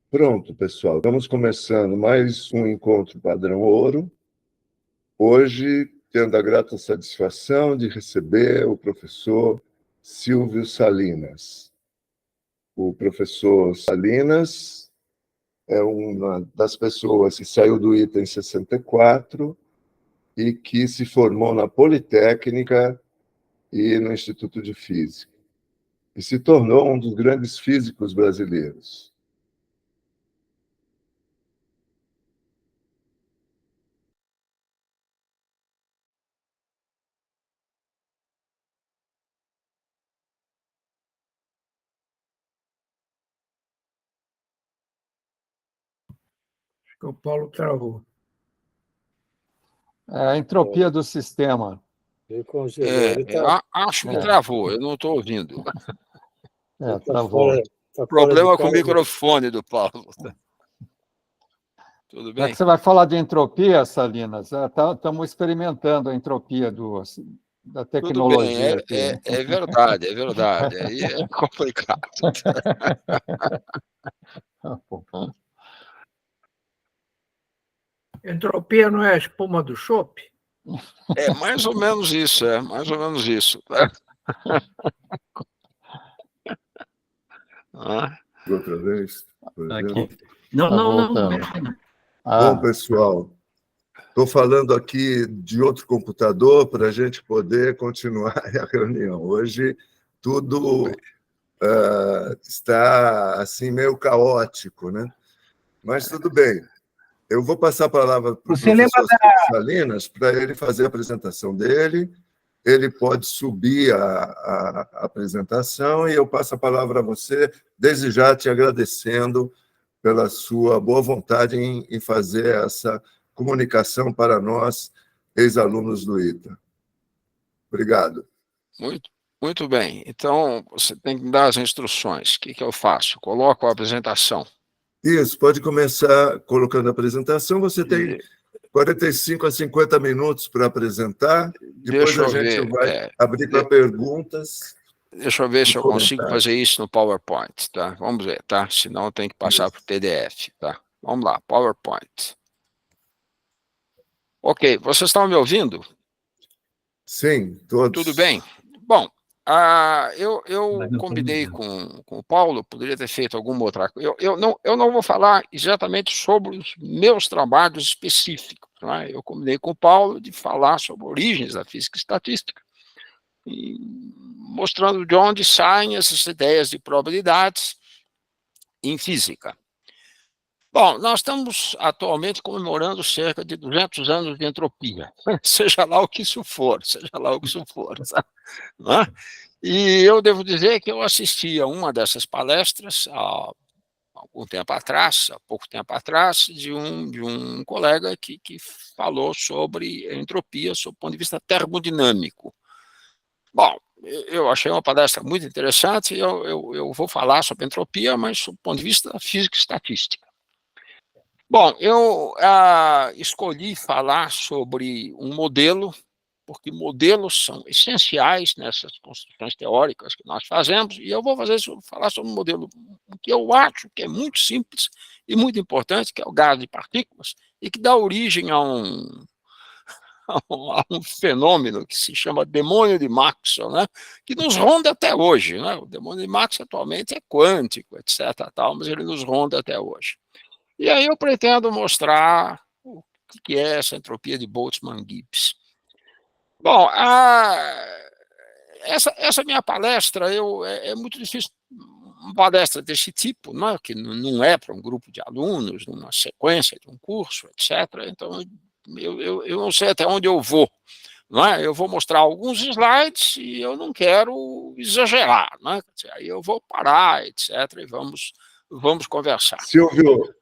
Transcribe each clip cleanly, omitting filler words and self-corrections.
Pronto, pessoal, estamos começando mais um encontro Padrão Ouro. Hoje, tendo a grata satisfação de receber o professor Silvio Salinas. O professor Salinas é uma das pessoas que saiu do ITA em 64 e que se formou na Politécnica e no Instituto de Física, e se tornou um dos grandes físicos brasileiros. O Paulo travou. A entropia do sistema. Ele congelou. Acho que travou, eu não estou ouvindo. Travou. Problema com o microfone do Paulo. Tudo bem? Já que você vai falar de entropia, Salinas, estamos experimentando a entropia da tecnologia. Tudo bem, é verdade, é verdade. Aí é complicado. Entropia não é a espuma do chopp? É mais ou menos isso, mais ou menos isso. Outra vez? Aqui. Não. Bom, pessoal, estou falando aqui de outro computador para a gente poder continuar a reunião. Hoje tudo está assim meio caótico, né? Mas tudo bem. Eu vou passar a palavra para o professor Salinas para ele fazer a apresentação dele. Ele pode subir a apresentação e eu passo a palavra a você, desde já te agradecendo pela sua boa vontade em fazer essa comunicação para nós, ex-alunos do ITA. Obrigado. Muito bem. Então, você tem que me dar as instruções. O que eu faço? Coloco a apresentação. Isso, pode começar colocando a apresentação. Você tem 45 a 50 minutos para apresentar. Depois a gente vai abrir para perguntas. Deixa eu ver se eu consigo fazer isso no PowerPoint, tá? Vamos ver, tá? Senão tem que passar para o PDF, tá? Vamos lá, PowerPoint. Ok, vocês estão me ouvindo? Sim, todos. Tudo bem? Bom, eu combinei com o Paulo, poderia ter feito alguma outra coisa. Eu não vou falar exatamente sobre os meus trabalhos específicos. Né? Eu combinei com o Paulo de falar sobre origens da física estatística, e mostrando de onde saem essas ideias de probabilidades em física. Bom, nós estamos atualmente comemorando cerca de 200 anos de entropia, seja lá o que isso for, sabe? Né? E eu devo dizer que eu assisti a uma dessas palestras há pouco tempo atrás, de um colega que falou sobre entropia sob o ponto de vista termodinâmico. Bom, eu achei uma palestra muito interessante, eu vou falar sobre entropia, mas sob o ponto de vista da física estatística. Bom, eu escolhi falar sobre um modelo, porque modelos são essenciais nessas construções teóricas que nós fazemos, e eu vou falar sobre um modelo que eu acho que é muito simples e muito importante, que é o gás de partículas, e que dá origem a um fenômeno que se chama demônio de Maxwell, né? Que nos ronda até hoje. Né? O demônio de Maxwell atualmente é quântico, etc., mas ele nos ronda até hoje. E aí eu pretendo mostrar o que é essa entropia de Boltzmann-Gibbs. Bom, essa minha palestra é muito difícil, uma palestra desse tipo, né, que não é para um grupo de alunos, numa sequência de um curso, etc. Então, eu não sei até onde eu vou. Não é? Eu vou mostrar alguns slides e eu não quero exagerar. Né? Aí eu vou parar, etc. E vamos conversar. Silvio,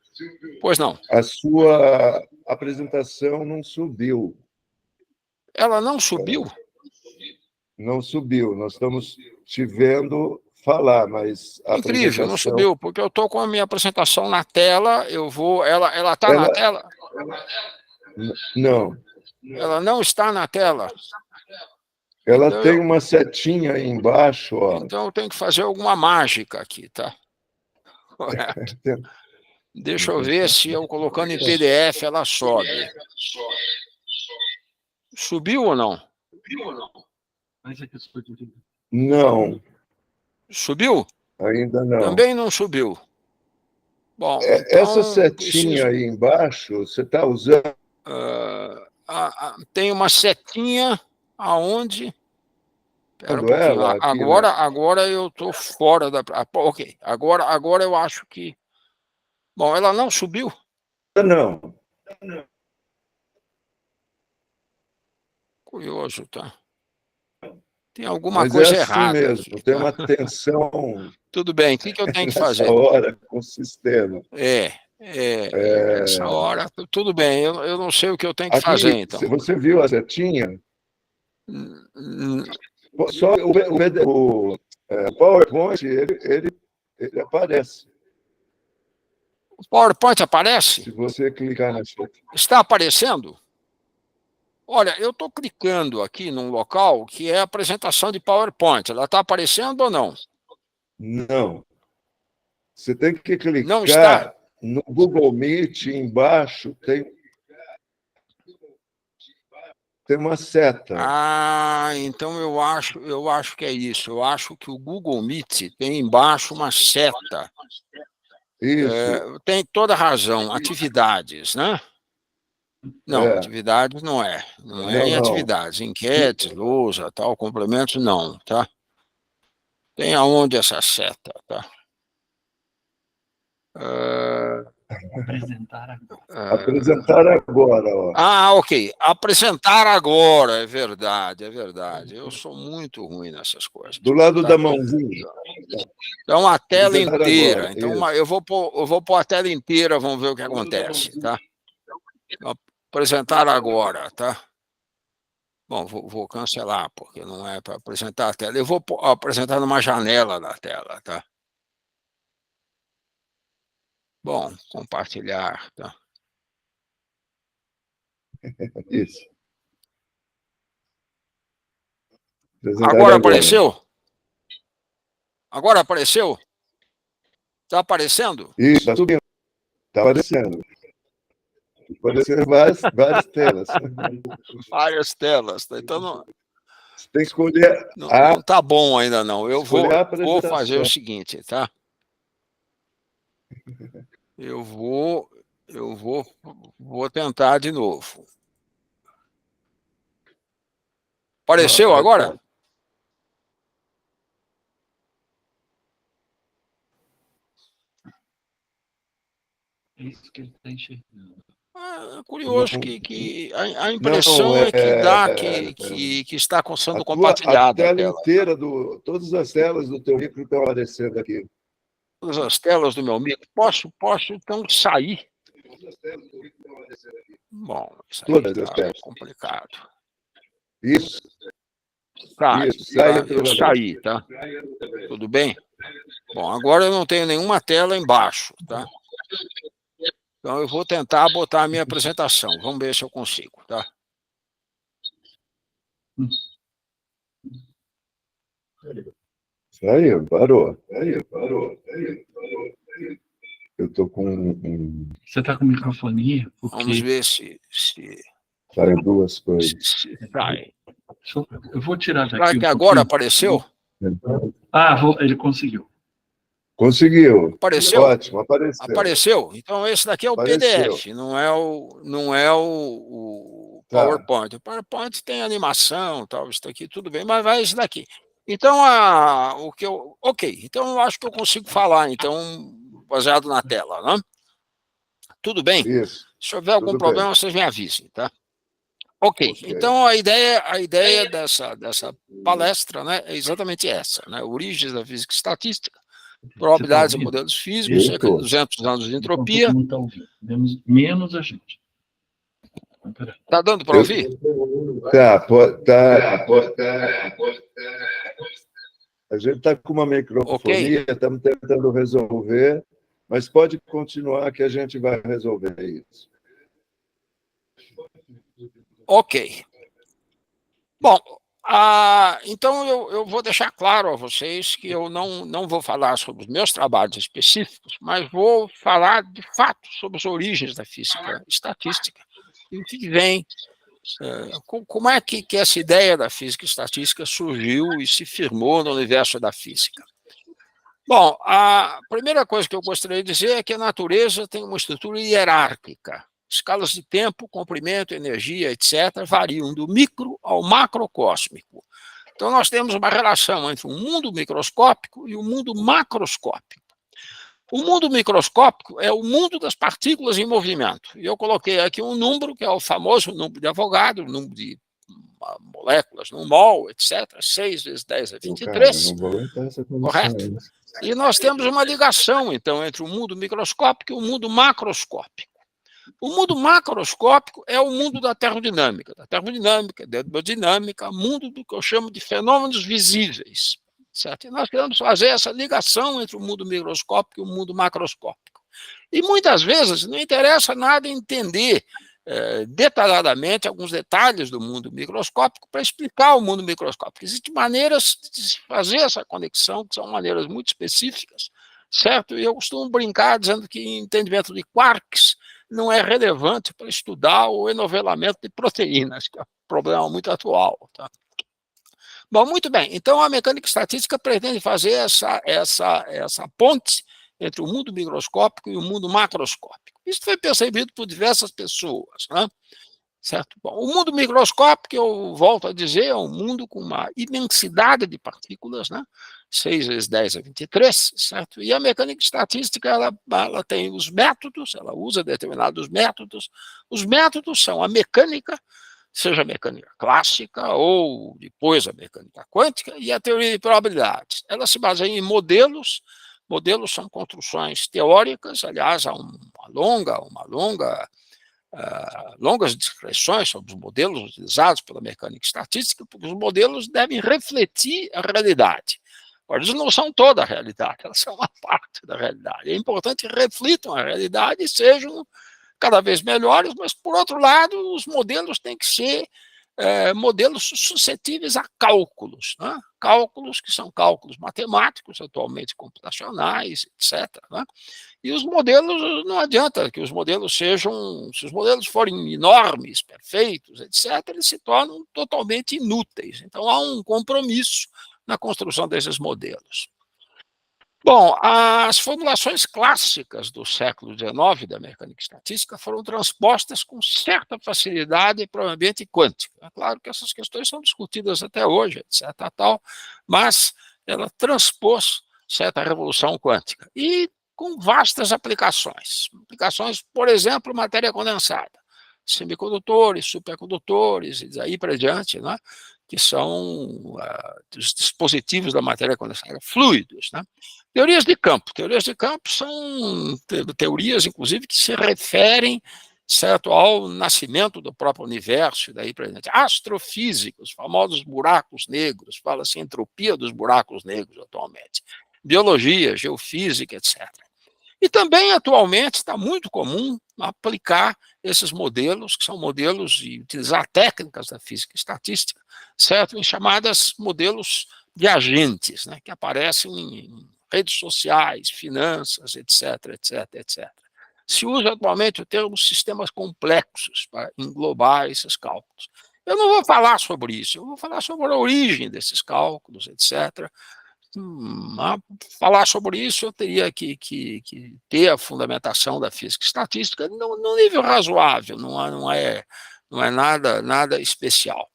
pois não. A sua apresentação não subiu. Ela não subiu? Não subiu. Nós estamos te vendo falar, mas a incrível, não subiu, porque eu estou com a minha apresentação na tela, ela está na tela? Não. Ela não está na tela? Ela então, tem uma setinha aí embaixo. Ó. Então eu tenho que fazer alguma mágica aqui, tá? Deixa eu ver se eu colocando em PDF ela sobe. Subiu ou não? Não, Subiu? ainda não. Também não subiu. Bom, Essa então setinha aí embaixo, você está usando? tem uma setinha aonde... Espera um pouquinho. Ela aqui, né? Agora eu estou fora da... Ok, agora eu acho que... Bom, ela não subiu? Não. Curioso, tá? Tem alguma Mas coisa é assim errada mesmo, aqui, tem tá? uma tensão Tudo bem, o que eu tenho que nessa fazer? hora com o sistema. Essa hora, tudo bem, eu não sei o que eu tenho que Aqui, fazer, então. você viu a setinha? Hum, Só o PowerPoint, ele aparece. O PowerPoint aparece? Se você clicar na setinha. Está aparecendo? Olha, eu estou clicando aqui num local que é a apresentação de PowerPoint. Ela está aparecendo ou não? Não. Você tem que Não está? clicar no Google Meet, embaixo tem uma seta. Então eu acho que é isso. Eu acho que o Google Meet tem embaixo uma seta. Isso. Tem toda razão. Atividades, né? Não, atividades não é. Não é em atividades. Enquetes, lousa, tal, complementos, não, tá? Tem aonde essa seta, tá? Apresentar agora. Ó. Ok. Apresentar agora, é verdade, é verdade. Eu sou muito ruim nessas coisas. Do lado Tá? da mãozinha. Então, a tela Apresentar inteira. agora, Então, eu vou pôr a tela inteira, vamos ver o que acontece, tá? Apresentar agora, tá? Bom, vou cancelar, porque não é para apresentar a tela. Eu vou apresentar numa janela da tela, tá? Bom, compartilhar, tá? Isso. Agora apareceu? Agora apareceu? Está aparecendo? Isso, está subindo. Está aparecendo. Apareceram várias telas. Várias telas. Tá? Então, não, você tem que escolher. não está bom ainda, não. Eu vou fazer o seguinte, tá? Eu vou tentar de novo. Apareceu agora? É isso que ele está enxergando. É curioso que a impressão é que dá que está sendo compartilhada a tela inteira, todas as telas do teu micro estão aparecendo aqui. Todas as telas do meu micro. Posso então sair? Bom, isso aí é complicado. Isso. Tá, eu saí, tá? Tudo bem? Bom, agora eu não tenho nenhuma tela embaixo, tá? Então eu vou tentar botar a minha apresentação. Vamos ver se eu consigo, tá? Saiu, parou. Eu estou com... Você está com microfonia? Vamos ver se saem duas coisas. sai. Eu vou tirar daqui. Será que agora apareceu? Ele conseguiu. Conseguiu. Apareceu? Ótimo, apareceu. Apareceu. Então esse daqui é o PDF, não é o PowerPoint. O PowerPoint tem animação, tal, isso daqui, tudo bem, mas vai esse daqui. Então, então eu acho que eu consigo falar, então, baseado na tela, né? Tudo bem? Isso. Se houver algum problema, vocês me avisem, tá? Ok. Então a ideia dessa palestra, né, é exatamente essa, né? Origens da física estatística, probabilidades e modelos físicos, cerca de 200 anos de entropia. Menos a gente. Está dando para ouvir? Tá. A gente está com uma microfonia, estamos tentando resolver, mas pode continuar que a gente vai resolver isso. Ok. Bom, Então, eu vou deixar claro a vocês que eu não vou falar sobre os meus trabalhos específicos, mas vou falar, de fato, sobre as origens da física estatística e o que vem, como é que essa ideia da física estatística surgiu e se firmou no universo da física. Bom, a primeira coisa que eu gostaria de dizer é que a natureza tem uma estrutura hierárquica. Escalas de tempo, comprimento, energia, etc., variam do micro ao macrocósmico. Então, nós temos uma relação entre o mundo microscópico e o mundo macroscópico. O mundo microscópico é o mundo das partículas em movimento. E eu coloquei aqui um número, que é o famoso número de Avogadro, o número de moléculas no mol, etc., 6 vezes 10 a 23. Correto? E nós temos uma ligação, então, entre o mundo microscópico e o mundo macroscópico. O mundo macroscópico é o mundo da termodinâmica, da hidrodinâmica, mundo do que eu chamo de fenômenos visíveis. Certo? E nós queremos fazer essa ligação entre o mundo microscópico e o mundo macroscópico. E muitas vezes não interessa nada entender detalhadamente alguns detalhes do mundo microscópico para explicar o mundo microscópico. Existem maneiras de fazer essa conexão, que são maneiras muito específicas, certo? E eu costumo brincar dizendo que o entendimento de quarks não é relevante para estudar o enovelamento de proteínas, que é um problema muito atual. Tá? Bom, muito bem. Então, a mecânica estatística pretende fazer essa ponte entre o mundo microscópico e o mundo macroscópico. Isso foi percebido por diversas pessoas, né? Certo? Bom, o mundo microscópico, eu volto a dizer, é um mundo com uma imensidade de partículas, né? 6 vezes 10 a 23, certo? E a mecânica estatística, ela tem os métodos, ela usa determinados métodos. Os métodos são a mecânica, seja a mecânica clássica ou depois a mecânica quântica, e a teoria de probabilidades. Ela se baseia em modelos. Modelos são construções teóricas, aliás, há longas descrições sobre os modelos utilizados pela mecânica estatística, porque os modelos devem refletir a realidade. Agora, eles não são toda a realidade, elas são uma parte da realidade. É importante que reflitam a realidade e sejam cada vez melhores, mas, por outro lado, os modelos têm que ser modelos suscetíveis a cálculos, né? Cálculos que são cálculos matemáticos, atualmente computacionais, etc. Né? E os modelos, não adianta que os modelos sejam, se os modelos forem enormes, perfeitos, etc., eles se tornam totalmente inúteis. Então, há um compromisso na construção desses modelos. Bom, as formulações clássicas do século XIX da mecânica estatística foram transpostas com certa facilidade para o ambiente quântico. É claro que essas questões são discutidas até hoje, etc., tal, mas ela transpôs certa revolução quântica e com vastas aplicações. Aplicações, por exemplo, matéria condensada, semicondutores, supercondutores e daí para diante, né? Que são os dispositivos da matéria condensada, fluidos. Né? Teorias de campo. Teorias de campo são teorias, inclusive, que se referem, certo, ao nascimento do próprio universo, daí para diante. Astrofísica, os famosos buracos negros, fala-se entropia dos buracos negros atualmente. Biologia, geofísica, etc. E também, atualmente, está muito comum aplicar esses modelos, que são modelos, e utilizar técnicas da física estatística, certo? Em chamadas modelos de agentes, né? Que aparecem em redes sociais, finanças, etc., etc., etc. Se usa atualmente o termo sistemas complexos para englobar esses cálculos. Eu não vou falar sobre isso, eu vou falar sobre a origem desses cálculos, etc., falar sobre isso, eu teria que ter a fundamentação da física estatística num nível razoável, não é nada especial.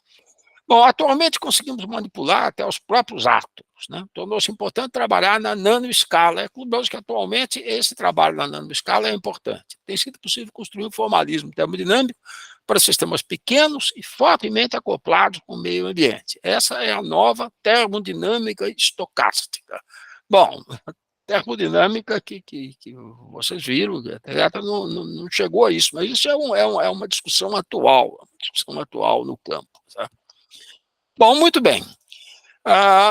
Bom, atualmente conseguimos manipular até os próprios átomos, né? Tornou-se importante trabalhar na nanoescala. É curioso que atualmente esse trabalho na nanoescala é importante. Tem sido possível construir um formalismo termodinâmico para sistemas pequenos e fortemente acoplados com o meio ambiente. Essa é a nova termodinâmica estocástica. Bom, termodinâmica que vocês viram, até não chegou a isso, mas isso é uma discussão atual, no campo. Tá? Bom, muito bem.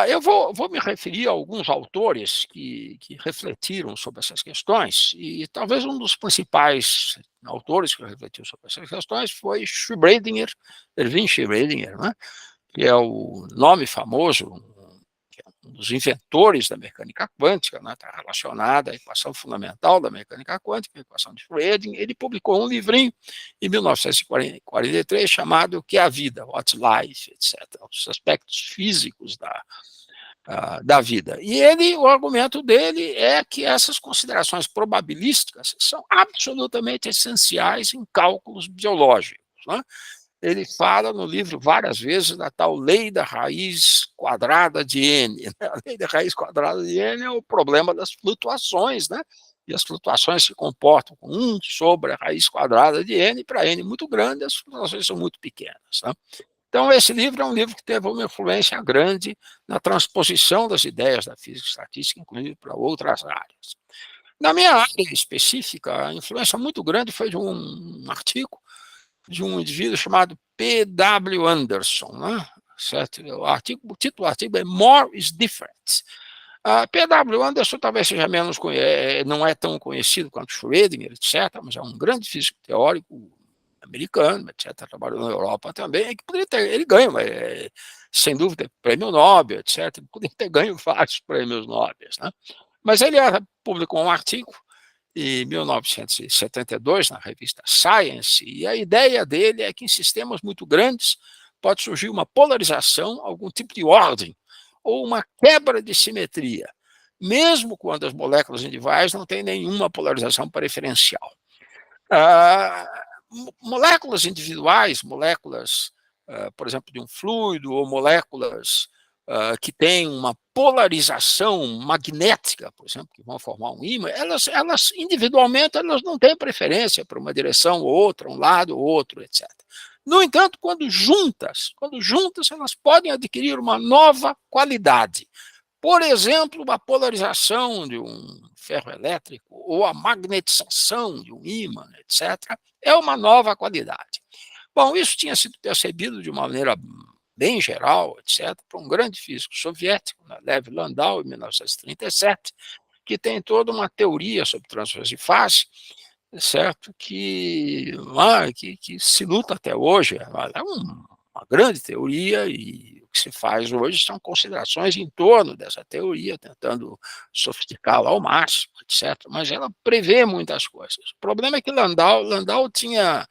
Eu vou me referir a alguns autores que refletiram sobre essas questões, e talvez um dos principais autores que refletiu sobre essas questões foi Erwin Schrödinger, né? que é o nome famoso, que é um dos inventores da mecânica quântica, né, está relacionada à equação fundamental da mecânica quântica, a equação de Schrödinger. Ele publicou um livrinho em 1943 chamado O que é a Vida, What's Life, etc., os aspectos físicos da vida. E o argumento dele é que essas considerações probabilísticas são absolutamente essenciais em cálculos biológicos, né? Ele fala no livro várias vezes da tal lei da raiz quadrada de n. A lei da raiz quadrada de n é o problema das flutuações, né? E as flutuações se comportam com 1 sobre a raiz quadrada de n. Para n muito grande, as flutuações são muito pequenas, né? Então, esse livro é um livro que teve uma influência grande na transposição das ideias da física estatística, inclusive para outras áreas. Na minha área específica, a influência muito grande foi de um artigo de um indivíduo chamado P.W. Anderson, né? Certo? O título do artigo é More is Different. P.W. Anderson talvez seja menos, não é tão conhecido quanto Schrödinger, etc., mas é um grande físico teórico americano, etc., trabalhou na Europa também, que poderia ter, ele ganha, sem dúvida, prêmio Nobel, etc., poderia ter ganho vários prêmios Nobel, né? Mas ele publicou um artigo em 1972 na revista Science, e a ideia dele é que em sistemas muito grandes pode surgir uma polarização, algum tipo de ordem, ou uma quebra de simetria, mesmo quando as moléculas individuais não têm nenhuma polarização preferencial. Moléculas individuais, por exemplo, de um fluido, ou moléculas que têm uma polarização magnética, por exemplo, que vão formar um ímã, elas individualmente elas não têm preferência para uma direção ou outra, um lado ou outro, etc. No entanto, quando juntas, elas podem adquirir uma nova qualidade. Por exemplo, a polarização de um ferro elétrico ou a magnetização de um ímã, etc., é uma nova qualidade. Bom, isso tinha sido percebido de uma maneira bem geral, etc., por um grande físico soviético, Lev Landau, em 1937, que tem toda uma teoria sobre transferência de fase, certo? Que se luta até hoje. É uma grande teoria, e o que se faz hoje são considerações em torno dessa teoria, tentando sofisticá-la ao máximo, etc. Mas ela prevê muitas coisas. O problema é que Landau tinha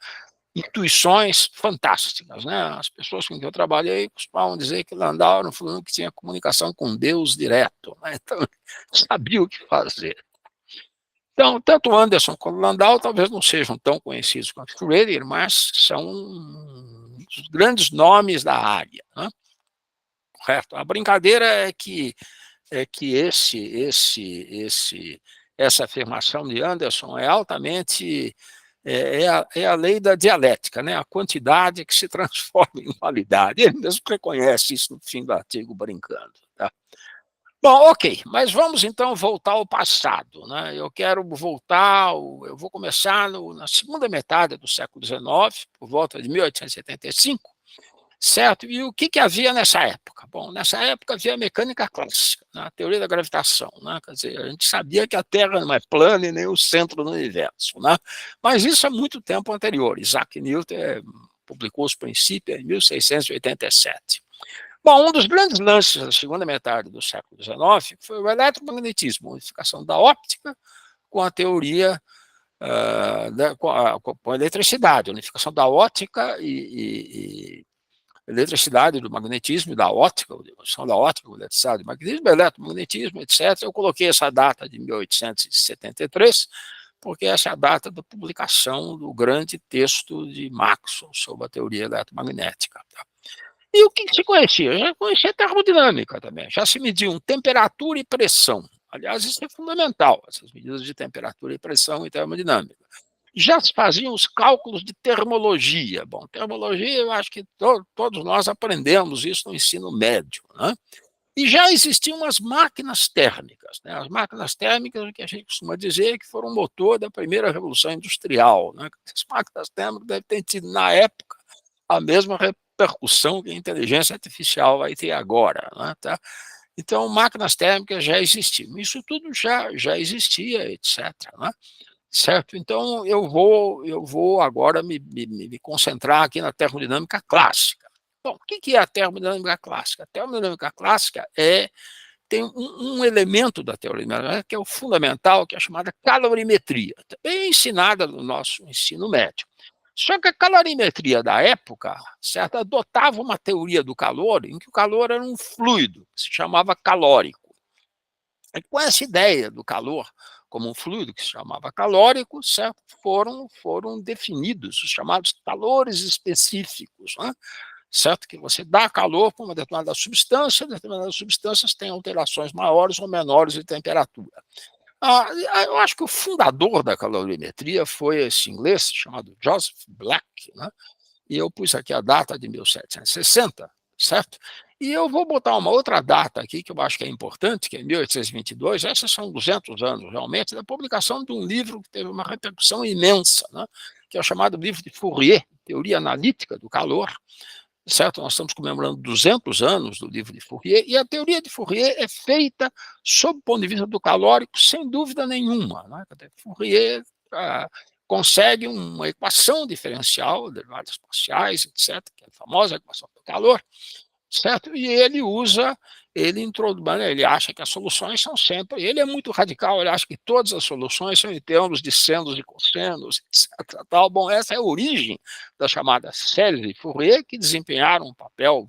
intuições fantásticas, né? As pessoas com quem eu trabalhei costumavam dizer que Landau era um fulano que tinha comunicação com Deus direto, né? Então sabia o que fazer. Então, tanto Anderson quanto Landau talvez não sejam tão conhecidos quanto Schrödinger, mas são os grandes nomes da área, né? Correto? A brincadeira é que essa afirmação de Anderson é altamente é a lei da dialética, né? A quantidade que se transforma em qualidade. Ele mesmo reconhece isso no fim do artigo, brincando, tá? Bom, ok, mas vamos então voltar ao passado, né? Eu vou começar na segunda metade do século XIX, por volta de 1875, certo? E o que havia nessa época? Bom, nessa época havia a mecânica clássica, né? A teoria da gravitação, né? Quer dizer, a gente sabia que a Terra não é plana e nem o centro do universo, né? Mas isso é muito tempo anterior. Isaac Newton publicou os princípios em 1687. Bom, um dos grandes lances da segunda metade do século XIX foi o eletromagnetismo, a unificação da óptica com a teoria com a eletricidade, a unificação da óptica e eletricidade, do magnetismo e da óptica, a unificação da óptica, eletricidade, magnetismo, eletromagnetismo, etc. Eu coloquei essa data de 1873, porque essa é a data da publicação do grande texto de Maxwell sobre a teoria eletromagnética. Tá? E o que se conhecia? Já conhecia termodinâmica também, já se mediam temperatura e pressão. Aliás, isso é fundamental, essas medidas de temperatura e pressão em termodinâmica. Já se faziam os cálculos de termologia. Bom, termologia, eu acho que todos nós aprendemos isso no ensino médio, né? E já existiam as máquinas térmicas, né? As máquinas térmicas, o que a gente costuma dizer, que foram o motor da primeira revolução industrial, né? As máquinas térmicas devem ter tido, na época, a mesma repercussão que a inteligência artificial vai ter agora, né? Tá? Então, máquinas térmicas já existiam. Isso tudo já existia, etc., né? Certo? Então, eu vou agora me concentrar aqui na termodinâmica clássica. Bom, o que é a termodinâmica clássica? A termodinâmica clássica tem um elemento da teoria que é o fundamental, que é a chamada calorimetria, também ensinada no nosso ensino médio. Só que a calorimetria da época, certo, adotava uma teoria do calor em que o calor era um fluido, que se chamava calórico. E com essa ideia do calor como um fluido que se chamava calórico, certo, foram definidos os chamados calores específicos, né? Certo? Que você dá calor para uma determinadas substâncias têm alterações maiores ou menores de temperatura. Eu acho que o fundador da calorimetria foi esse inglês chamado Joseph Black, né? E eu pus aqui a data de 1760, certo? E eu vou botar uma outra data aqui que eu acho que é importante, que é 1822, essas são 200 anos realmente, da publicação de um livro que teve uma repercussão imensa, né? Que é o chamado livro de Fourier, Teoria Analítica do Calor, certo? Nós estamos comemorando 200 anos do livro de Fourier, e a teoria de Fourier é feita sob o ponto de vista do calórico, sem dúvida nenhuma, né? Fourier consegue uma equação diferencial, derivadas parciais, etc., que é a famosa equação do calor, certo? E ele acha que as soluções são sempre, ele é muito radical, ele acha que todas as soluções são em termos de senos e cossenos, etc. Tal. Bom, essa é a origem das chamadas séries de Fourier, que desempenharam um papel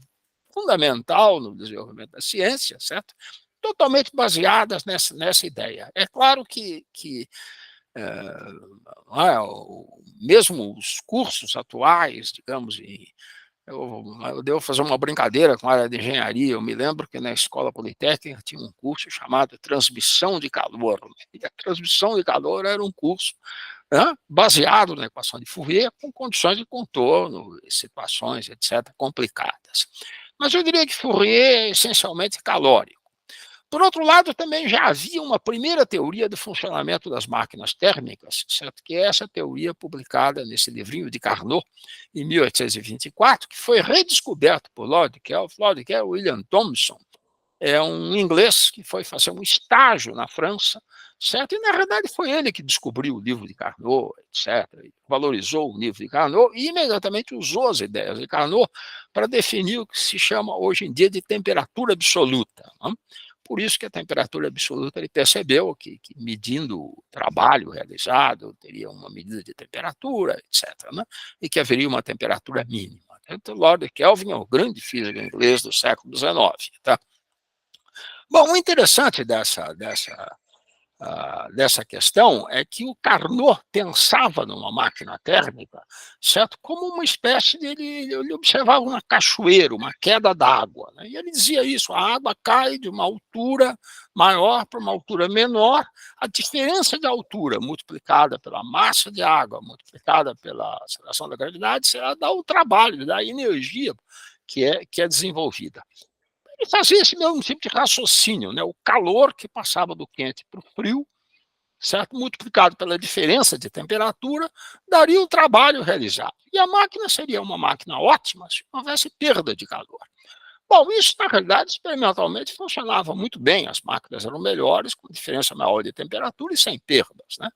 fundamental no desenvolvimento da ciência, certo? Totalmente baseadas nessa ideia. É claro que mesmo os cursos atuais, digamos, eu devo fazer uma brincadeira com a área de engenharia. Eu me lembro que na Escola Politécnica tinha um curso chamado Transmissão de Calor. E a transmissão de calor era um curso, né, baseado na equação de Fourier, com condições de contorno, situações, etc., complicadas. Mas eu diria que Fourier é essencialmente calórico. Por outro lado, também já havia uma primeira teoria do funcionamento das máquinas térmicas, certo? Que é essa teoria publicada nesse livrinho de Carnot, em 1824, que foi redescoberto por Lord Kelvin. Lord Kelvin, William Thomson, é um inglês que foi fazer um estágio na França, certo? E, na verdade, foi ele que descobriu o livro de Carnot, etc., valorizou o livro de Carnot e imediatamente usou as ideias de Carnot para definir o que se chama hoje em dia de temperatura absoluta, né? Por isso que a temperatura absoluta, ele percebeu que medindo o trabalho realizado, teria uma medida de temperatura, etc., né? E que haveria uma temperatura mínima. Então, Lord Kelvin é o grande físico inglês do século XIX. Tá? Bom, o interessante dessa questão é que o Carnot pensava numa máquina térmica, certo? Como uma espécie de... Ele observava uma cachoeira, uma queda d'água, né? E ele dizia isso, a água cai de uma altura maior para uma altura menor, a diferença de altura multiplicada pela massa de água, multiplicada pela aceleração da gravidade, será dá o trabalho, dá a energia que é desenvolvida. Ele fazia esse mesmo tipo de raciocínio, né? O calor que passava do quente para o frio, certo? Multiplicado pela diferença de temperatura, daria o trabalho realizado. E a máquina seria uma máquina ótima se não houvesse perda de calor. Bom, isso, na realidade, experimentalmente funcionava muito bem. As máquinas eram melhores, com diferença maior de temperatura e sem perdas, né?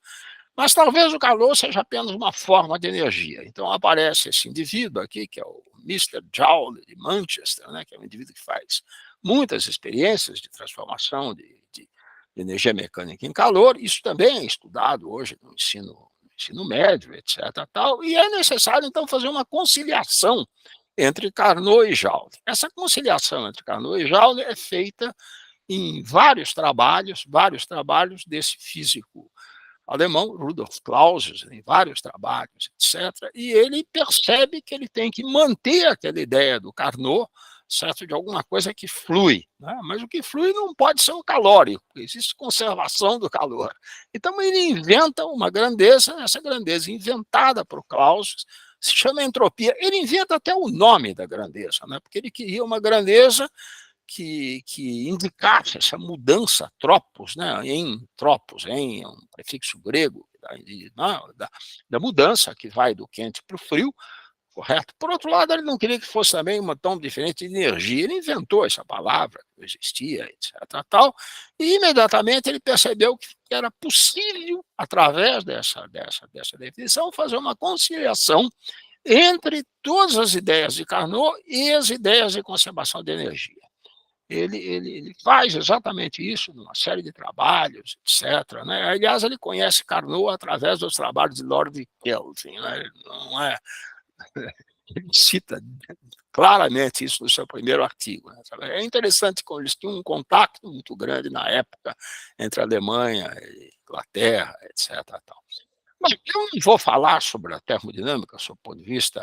Mas talvez o calor seja apenas uma forma de energia. Então aparece esse indivíduo aqui, que é o Mr. Joule de Manchester, né, que é um indivíduo que faz muitas experiências de transformação de energia mecânica em calor. Isso também é estudado hoje no ensino médio, etc. Tal, e é necessário, então, fazer uma conciliação entre Carnot e Joule. Essa conciliação entre Carnot e Joule é feita em vários trabalhos desse físico alemão, Rudolf Clausius, em vários trabalhos, etc., e ele percebe que ele tem que manter aquela ideia do Carnot, certo, de alguma coisa que flui, né? Mas o que flui não pode ser o calórico, existe conservação do calor. Então ele inventa uma grandeza, essa grandeza inventada por Clausius se chama entropia. Ele inventa até o nome da grandeza, né? Porque ele queria uma grandeza que indicasse essa mudança, tropos, né, em um prefixo grego, da mudança que vai do quente para o frio, correto? Por outro lado, ele não queria que fosse também uma tão diferente de energia. Ele inventou essa palavra, que não existia, etc. Tal, e imediatamente ele percebeu que era possível, através dessa definição, fazer uma conciliação entre todas as ideias de Carnot e as ideias de conservação de energia. Ele faz exatamente isso numa série de trabalhos, etc. Né? Aliás, ele conhece Carnot através dos trabalhos de Lord Kelvin. Né? Não é... Ele cita claramente isso no seu primeiro artigo. Né? É interessante que eles tinham um contato muito grande na época entre a Alemanha e Inglaterra, etc. Mas eu não vou falar sobre a termodinâmica, sob o ponto de vista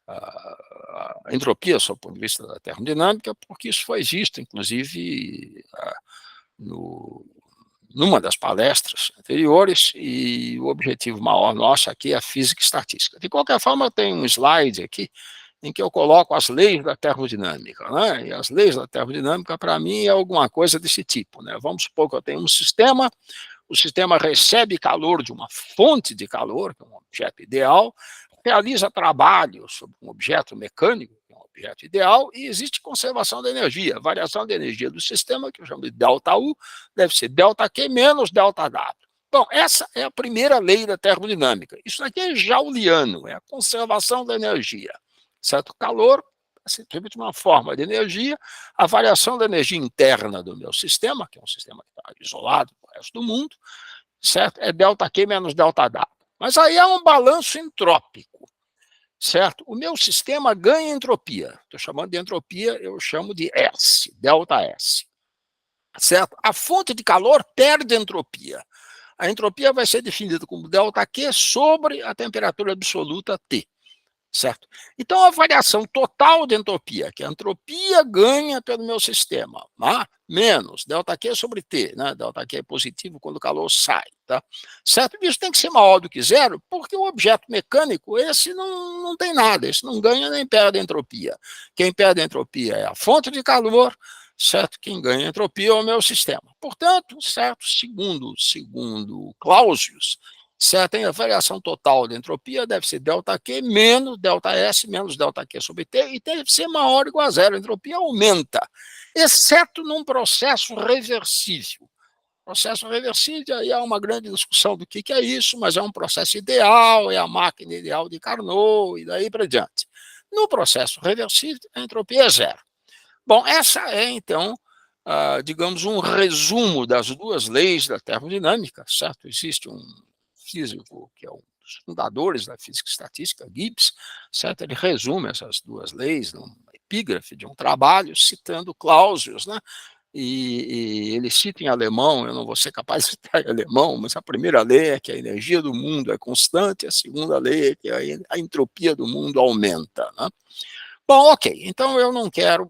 a entropia, sob o ponto de vista da termodinâmica, porque isso foi visto, inclusive, numa das palestras anteriores, e o objetivo maior nosso aqui é a física estatística. De qualquer forma, eu tenho um slide aqui em que eu coloco as leis da termodinâmica, né? E as leis da termodinâmica, para mim, é alguma coisa desse tipo, né? Vamos supor que eu tenho um sistema, o sistema recebe calor de uma fonte de calor, que é um objeto ideal, realiza trabalho sobre um objeto mecânico, que é um objeto ideal, e existe conservação da energia, variação da energia do sistema, que eu chamo de ΔU, deve ser ΔQ menos ΔW. Bom, essa é a primeira lei da termodinâmica. Isso aqui é jauliano, é a conservação da energia. Certo? Calor é simplesmente uma forma de energia, a variação da energia interna do meu sistema, que é um sistema que está isolado do resto do mundo, certo? É ΔQ menos ΔW. Mas aí há um balanço entrópico, certo? O meu sistema ganha entropia. Estou chamando de entropia, eu chamo de S, ΔS. Certo? A fonte de calor perde entropia. A entropia vai ser definida como ΔQ sobre a temperatura absoluta T. Certo? Então, a variação total de entropia, que a entropia ganha pelo meu sistema, menos ΔQ sobre T, né? ΔQ é positivo quando o calor sai. Tá? Certo? Isso tem que ser maior do que zero, porque o objeto mecânico, esse não tem nada, esse não ganha nem perde entropia. Quem perde entropia é a fonte de calor, certo? Quem ganha entropia é o meu sistema. Portanto, certo? Segundo Clausius, certo? A variação total de entropia deve ser ΔQ menos ΔS menos ΔQ sobre T e deve ser maior ou igual a zero. A entropia aumenta, exceto num processo reversível. Processo reversível, aí há uma grande discussão do que é isso, mas é um processo ideal, é a máquina ideal de Carnot e daí para diante. No processo reversível, a entropia é zero. Bom, essa é, então, digamos, um resumo das duas leis da termodinâmica, certo? Existe um físico que é um dos fundadores da física estatística, Gibbs, certo? Ele resume essas duas leis numa epígrafe de um trabalho, citando Clausius, né? E ele cita em alemão, eu não vou ser capaz de citar em alemão, mas a primeira lei é que a energia do mundo é constante, a segunda lei é que a entropia do mundo aumenta, né? Bom, ok, então eu não quero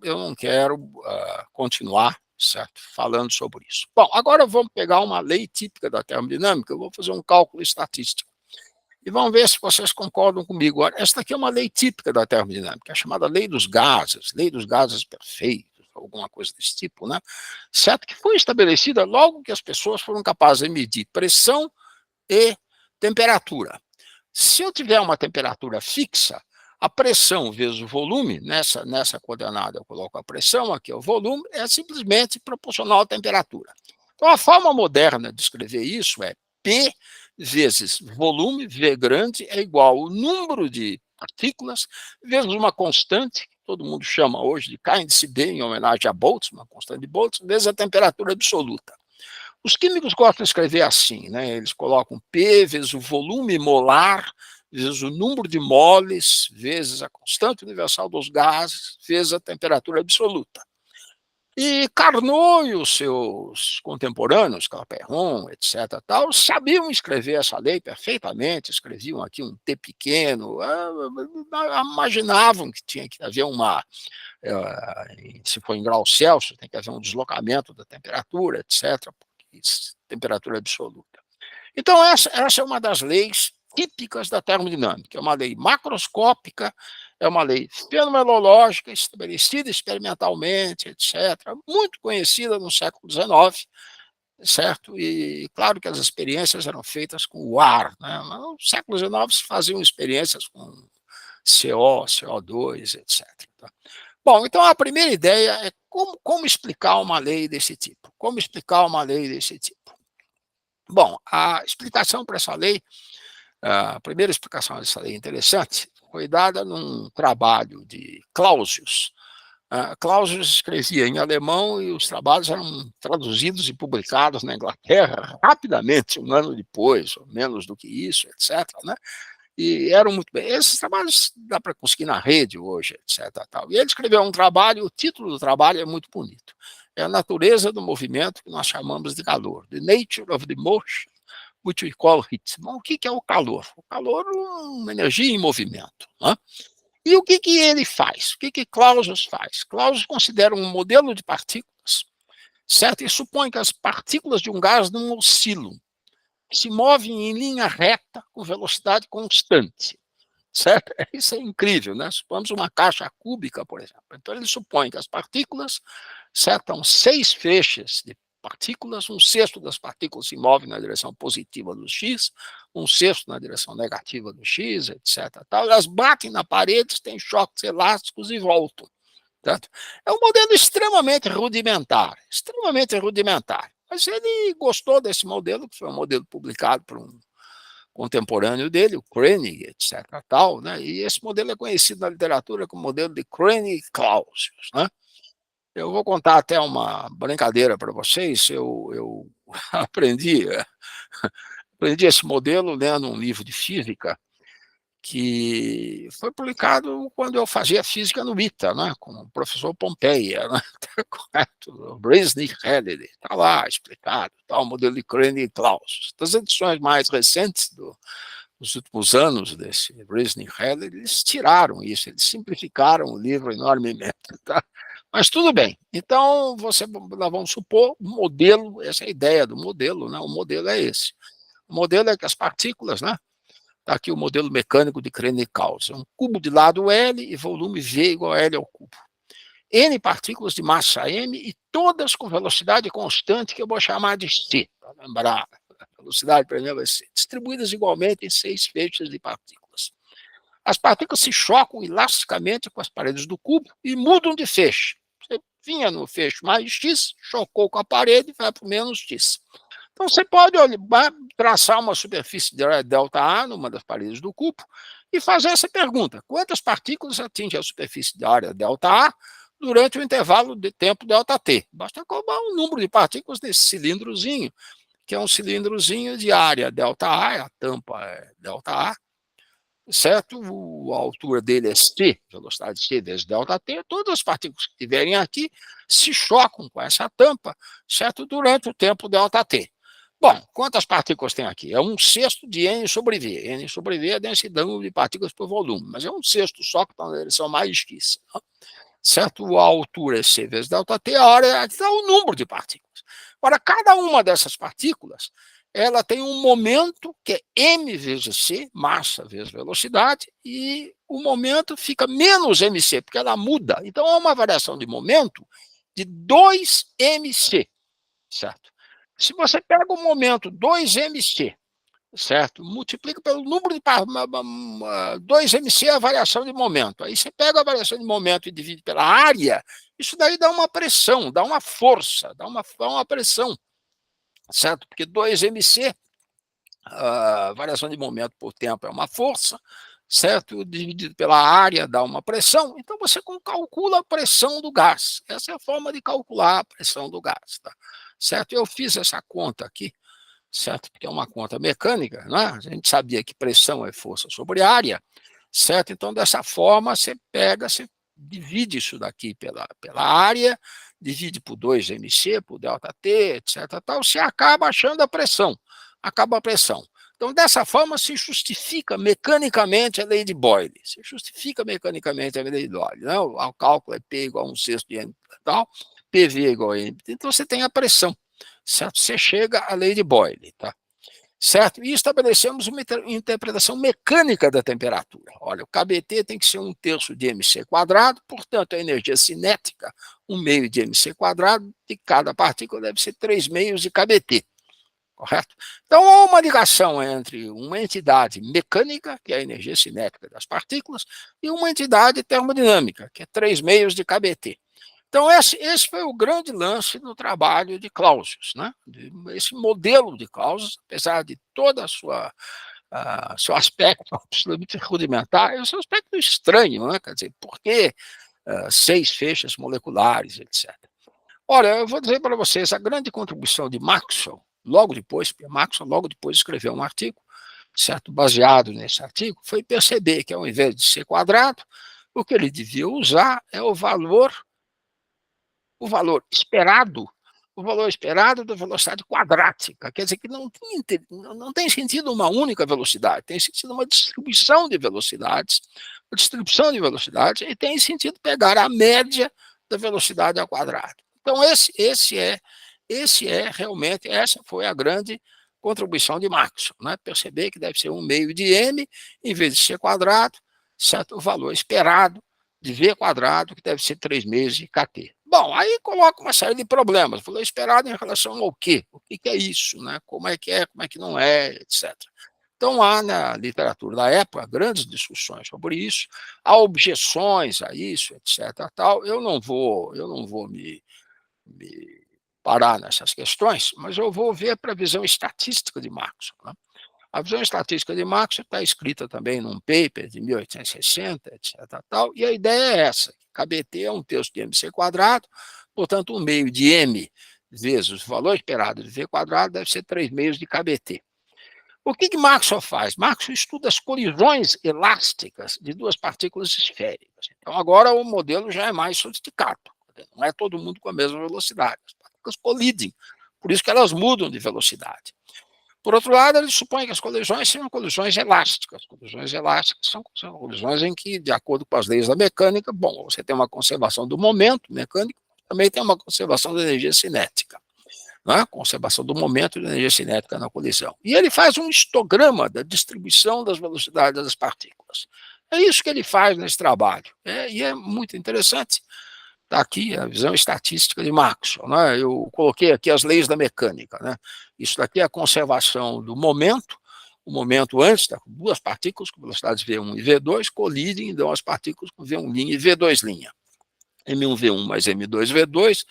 continuar, certo, falando sobre isso. Bom, agora vamos pegar uma lei típica da termodinâmica, eu vou fazer um cálculo estatístico. E vamos ver se vocês concordam comigo. Esta aqui é uma lei típica da termodinâmica, é chamada lei dos gases perfeitos, alguma coisa desse tipo, né? Certo? Que foi estabelecida logo que as pessoas foram capazes de medir pressão e temperatura. Se eu tiver uma temperatura fixa, a pressão vezes o volume, nessa coordenada eu coloco a pressão, aqui é o volume, é simplesmente proporcional à temperatura. Então, a forma moderna de escrever isso é P vezes volume, V grande, é igual ao número de partículas, vezes uma constante, que todo mundo chama hoje de K índice B, em homenagem a Boltzmann, uma constante de Boltzmann, vezes a temperatura absoluta. Os químicos gostam de escrever assim, né? Eles colocam P vezes o volume molar, vezes o número de moles, vezes a constante universal dos gases, vezes a temperatura absoluta. E Carnot e os seus contemporâneos, Clapeyron, etc., tal, sabiam escrever essa lei perfeitamente, escreviam aqui um T pequeno, imaginavam que tinha que haver se for em graus Celsius, tem que haver um deslocamento da temperatura, etc., temperatura absoluta. Então, essa é uma das leis típicas da termodinâmica, é uma lei macroscópica, é uma lei fenomenológica, estabelecida experimentalmente, etc., muito conhecida no século XIX, certo? E claro que as experiências eram feitas com o ar, né? No século XIX se faziam experiências com CO, CO2, etc. Tá? Bom, então a primeira ideia é como explicar uma lei desse tipo. Como explicar uma lei desse tipo? Bom, a explicação para essa lei, a primeira explicação dessa lei interessante foi dada num trabalho de Clausius. Clausius escrevia em alemão e os trabalhos eram traduzidos e publicados na Inglaterra rapidamente, um ano depois, ou menos do que isso, etc., né? E eram muito bem. Esses trabalhos dá para conseguir na rede hoje, etc. Tal. E ele escreveu um trabalho, o título do trabalho é muito bonito. É a natureza do movimento que nós chamamos de calor. The Nature of the Motion, which we call heat. Bom, o que é o calor? O calor é uma energia em movimento. Né? E o que ele faz? O que Clausius faz? Clausius considera um modelo de partículas, certo? E supõe que as partículas de um gás não oscilam, se movem em linha reta com velocidade constante, certo? Isso é incrível, né? Supomos uma caixa cúbica, por exemplo. Então, ele supõe que as partículas, certo? São 6 feixes de partículas, 1/6 das partículas se movem na direção positiva do x, 1/6 na direção negativa do x, etc. Elas batem na parede, têm choques elásticos e voltam. Certo? É um modelo extremamente rudimentar, Mas ele gostou desse modelo, que foi um modelo publicado por um contemporâneo dele, o Koenig, etc. Tal, né? E esse modelo é conhecido na literatura como modelo de Koenig-Clausius. Né? Eu vou contar até uma brincadeira para vocês. Eu aprendi esse modelo lendo um livro de física que foi publicado quando eu fazia física no ITA, né, com o professor Pompeia, né, tá correto, o Resnick-Halliday, está lá explicado, tá, o modelo de Koenig-Clausius. Das edições mais recentes dos últimos anos desse Resnick-Halliday, eles tiraram isso, eles simplificaram o livro enormemente, tá? Mas tudo bem. Então, nós vamos supor o modelo, essa é a ideia do modelo, né? O modelo é esse. O modelo é que as partículas, né? Está aqui o modelo mecânico de Koenig-Clausius. Um cubo de lado L e volume V igual a L ao cubo. N partículas de massa M e todas com velocidade constante, que eu vou chamar de C, para lembrar. A velocidade para mim vai ser distribuídas igualmente em 6 feixes de partículas. As partículas se chocam elasticamente com as paredes do cubo e mudam de feixe. Você vinha no feixe mais X, chocou com a parede e vai para o menos X. Então, você pode traçar uma superfície de área ΔA numa das paredes do cubo e fazer essa pergunta: quantas partículas atingem a superfície de área ΔA durante o intervalo de tempo ΔT? Basta calcular o número de partículas desse cilindrozinho, que é um cilindrozinho de área ΔA, a tampa é ΔA, certo? A altura dele é C, velocidade C vezes ΔT. Todas as partículas que estiverem aqui se chocam com essa tampa, certo? Durante o tempo ΔT. Bom, quantas partículas tem aqui? É 1/6 de N sobre V. N sobre V é a densidade de partículas por volume, mas é 1/6 só que está na direção mais esquiça. Certo? A altura é C vezes ΔT, a área é o número de partículas. Agora, cada uma dessas partículas, ela tem um momento que é M vezes C, massa vezes velocidade, e o momento fica menos mc, porque ela muda. Então, é uma variação de momento de 2mc, certo? Se você pega o momento 2mc, certo? Multiplica pelo número de 2mc é a variação de momento. Aí você pega a variação de momento e divide pela área, isso daí dá uma pressão, dá uma força, dá uma pressão, certo? Porque 2mc, a variação de momento por tempo é uma força, certo? Dividido pela área dá uma pressão. Então, você calcula a pressão do gás. Essa é a forma de calcular a pressão do gás, tá? Certo? Eu fiz essa conta aqui, certo? Porque é uma conta mecânica, né? A gente sabia que pressão é força sobre área, certo? Então, dessa forma, você divide isso daqui pela área, divide por 2mc, por ΔT, etc. Tal, você acaba achando a pressão. Acaba a pressão. Então, dessa forma, se justifica mecanicamente a lei de Boyle. Se justifica mecanicamente a lei de Boyle. Né? O cálculo é P igual a 1/6 de N tal, PV igual a N. Então, você tem a pressão, certo? Você chega à lei de Boyle, tá? Certo? E estabelecemos uma interpretação mecânica da temperatura. Olha, o KBT tem que ser 1/3 de mc², portanto, a energia cinética, 1/2 de mc², de cada partícula deve ser 3/2 de KBT. Correto? Então, há uma ligação entre uma entidade mecânica, que é a energia cinética das partículas, e uma entidade termodinâmica, que é 3/2 de KBT. Então, esse foi o grande lance do trabalho de Clausius, né? Esse modelo de Clausius, apesar de toda a sua seu aspecto absolutamente rudimentar é o seu aspecto estranho, né? Quer dizer, por que 6 feixes moleculares, etc. Olha, eu vou dizer para vocês, a grande contribuição de Maxwell, Maxwell logo depois escreveu um artigo, certo, baseado nesse artigo, foi perceber que, ao invés de ser quadrado, o que ele devia usar é o valor esperado, da velocidade quadrática. Quer dizer que não tem sentido uma única velocidade, tem sentido uma distribuição de velocidades, e tem sentido pegar a média da velocidade ao quadrado. Então, essa foi a grande contribuição de Maxwell, né? Perceber que deve ser 1/2 de m, em vez de ser quadrado, certo? O valor esperado de v quadrado, que deve ser 3 meses de kt. Bom, aí coloca uma série de problemas. Valor esperado em relação ao quê? O que é isso? Né? Como é que não é, etc. Então, há na literatura da época grandes discussões sobre isso, há objeções a isso, etc. Tal. Eu não vou me parar nessas questões, mas eu vou ver para a visão estatística de Maxwell. Né? A visão estatística de Maxwell está escrita também num paper de 1860, etc. Tal, e a ideia é essa: KBT é 1/3 de mc quadrado, portanto, 1/2 de m vezes o valor esperado de v quadrado deve ser 3 meios de KBT. O que Maxwell faz? Maxwell estuda as colisões elásticas de 2 partículas esféricas. Então, agora o modelo já é mais sofisticado. Não é todo mundo com a mesma velocidade. As partículas colidem, por isso que elas mudam de velocidade. Por outro lado, ele supõe que as colisões sejam colisões elásticas. Colisões elásticas são colisões em que, de acordo com as leis da mecânica, bom, você tem uma conservação do momento mecânico, também tem uma conservação da energia cinética. Né? Conservação do momento e da energia cinética na colisão. E ele faz um histograma da distribuição das velocidades das partículas. É isso que ele faz nesse trabalho. E é muito interessante. Está aqui a visão estatística de Maxwell. Né? Eu coloquei aqui as leis da mecânica. Né? Isso daqui é a conservação do momento. O momento antes, tá, 2 partículas com velocidades V1 e V2 colidem e dão as partículas com V1' e V2'. M1V1 mais M2V2